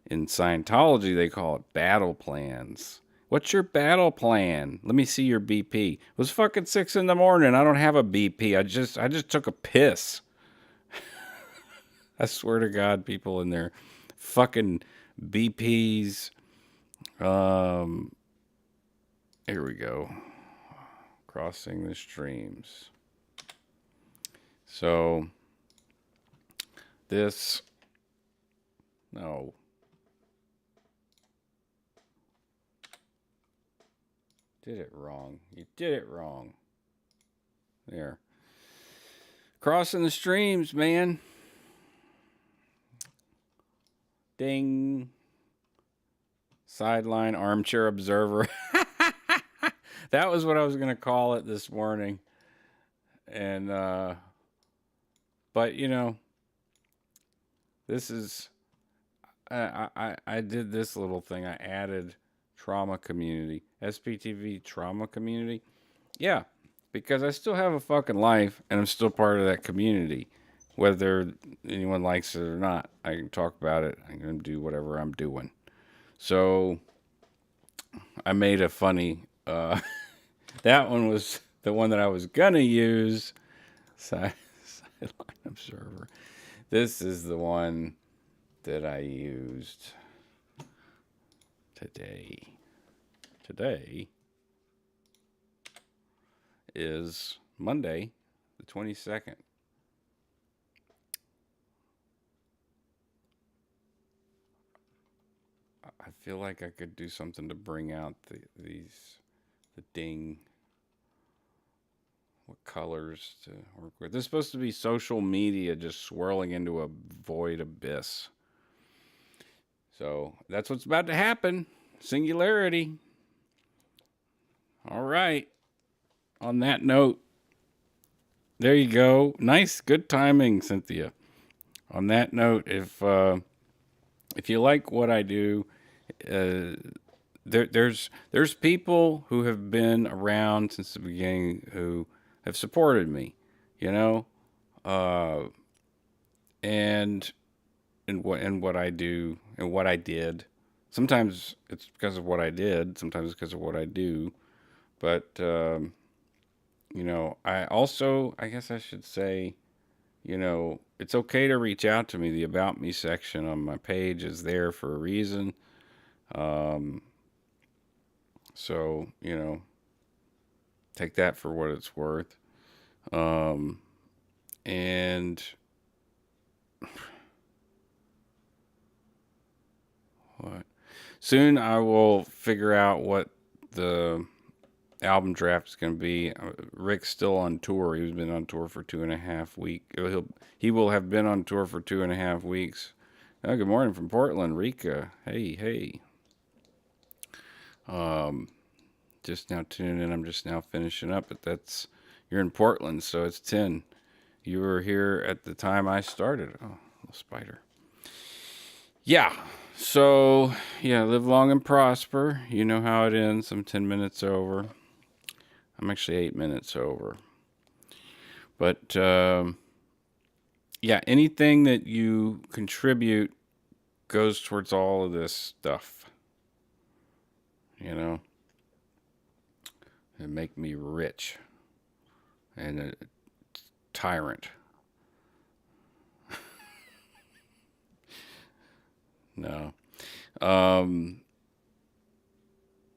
in Scientology, they call it battle plans. What's your battle plan? Let me see your BP. It was fucking 6 a.m. I don't have a BP. I just took a piss. I swear to God, people in their fucking BPs. Here we go. Crossing the streams. So this, no. Did it wrong. You did it wrong. There. Crossing the streams, man. Ding. Sideline armchair observer. That was what I was going to call it this morning. And, but, you know, this is, I did this little thing. I added trauma community, SPTV trauma community. Yeah, because I still have a fucking life and I'm still part of that community. Whether anyone likes it or not, I can talk about it. I'm going to do whatever I'm doing. So I made a funny, that one was the one that I was going to use. Sideline observer. This is the one that I used today. Today is Monday, the 22nd. I feel like I could do something to bring out the ding. What colors to work with. This is supposed to be social media just swirling into a void abyss. So that's what's about to happen. Singularity. All right. On that note, there you go. Nice, good timing, Cynthia. On that note, if you like what I do, there's people who have been around since the beginning who have supported me, you know, and what I do and what I did. Sometimes it's because of what I did. Sometimes it's because of what I do. But you know, I guess I should say, you know, it's okay to reach out to me. The About Me section on my page is there for a reason. So, you know, take that for what it's worth. And what? Soon I will figure out what the album draft is going to be. Rick's still on tour. He's been on tour for 2.5 weeks. He will have been on tour for 2.5 weeks. Oh, good morning from Portland, Rika. Hey, hey. Just now tuning in. I'm just now finishing up, but you're in Portland, so it's 10. You were here at the time I started. Oh, little spider. Yeah. So, yeah, live long and prosper. You know how it ends. I'm 10 minutes over. I'm actually 8 minutes over. But, yeah, anything that you contribute goes towards all of this stuff. You know? It make me rich. And a tyrant. No.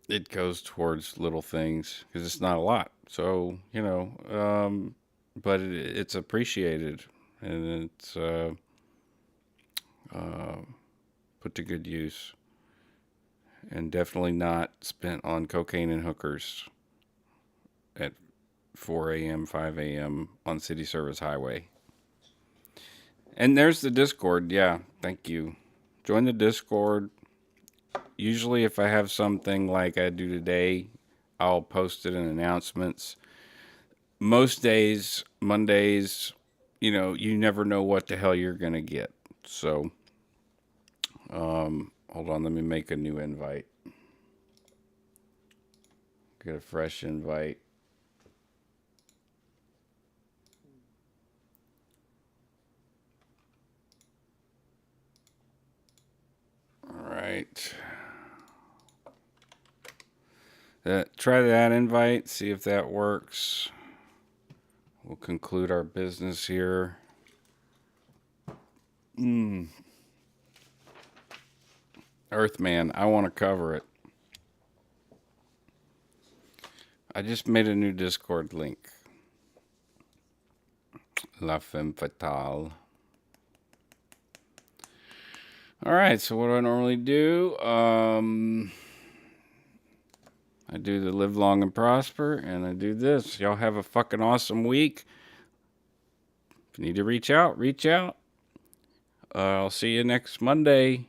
It goes towards little things because it's not a lot. So, you know, but it's appreciated and it's put to good use and definitely not spent on cocaine and hookers at 4 a.m., 5 a.m. on City Service Highway. And there's the Discord. Yeah, thank you. Join the Discord. Usually if I have something like I do today, I'll post it in announcements. Most days, Mondays, you know, you never know what the hell you're going to get. So, hold on, let me make a new invite. Get a fresh invite. All right. Try that invite, see if that works. We'll conclude our business here. Earthman, I want to cover it. I just made a new Discord link. La Femme Fatale. All right, so what do I normally do? I do the live long and prosper, and I do this. Y'all have a fucking awesome week. If you need to reach out, reach out. I'll see you next Monday.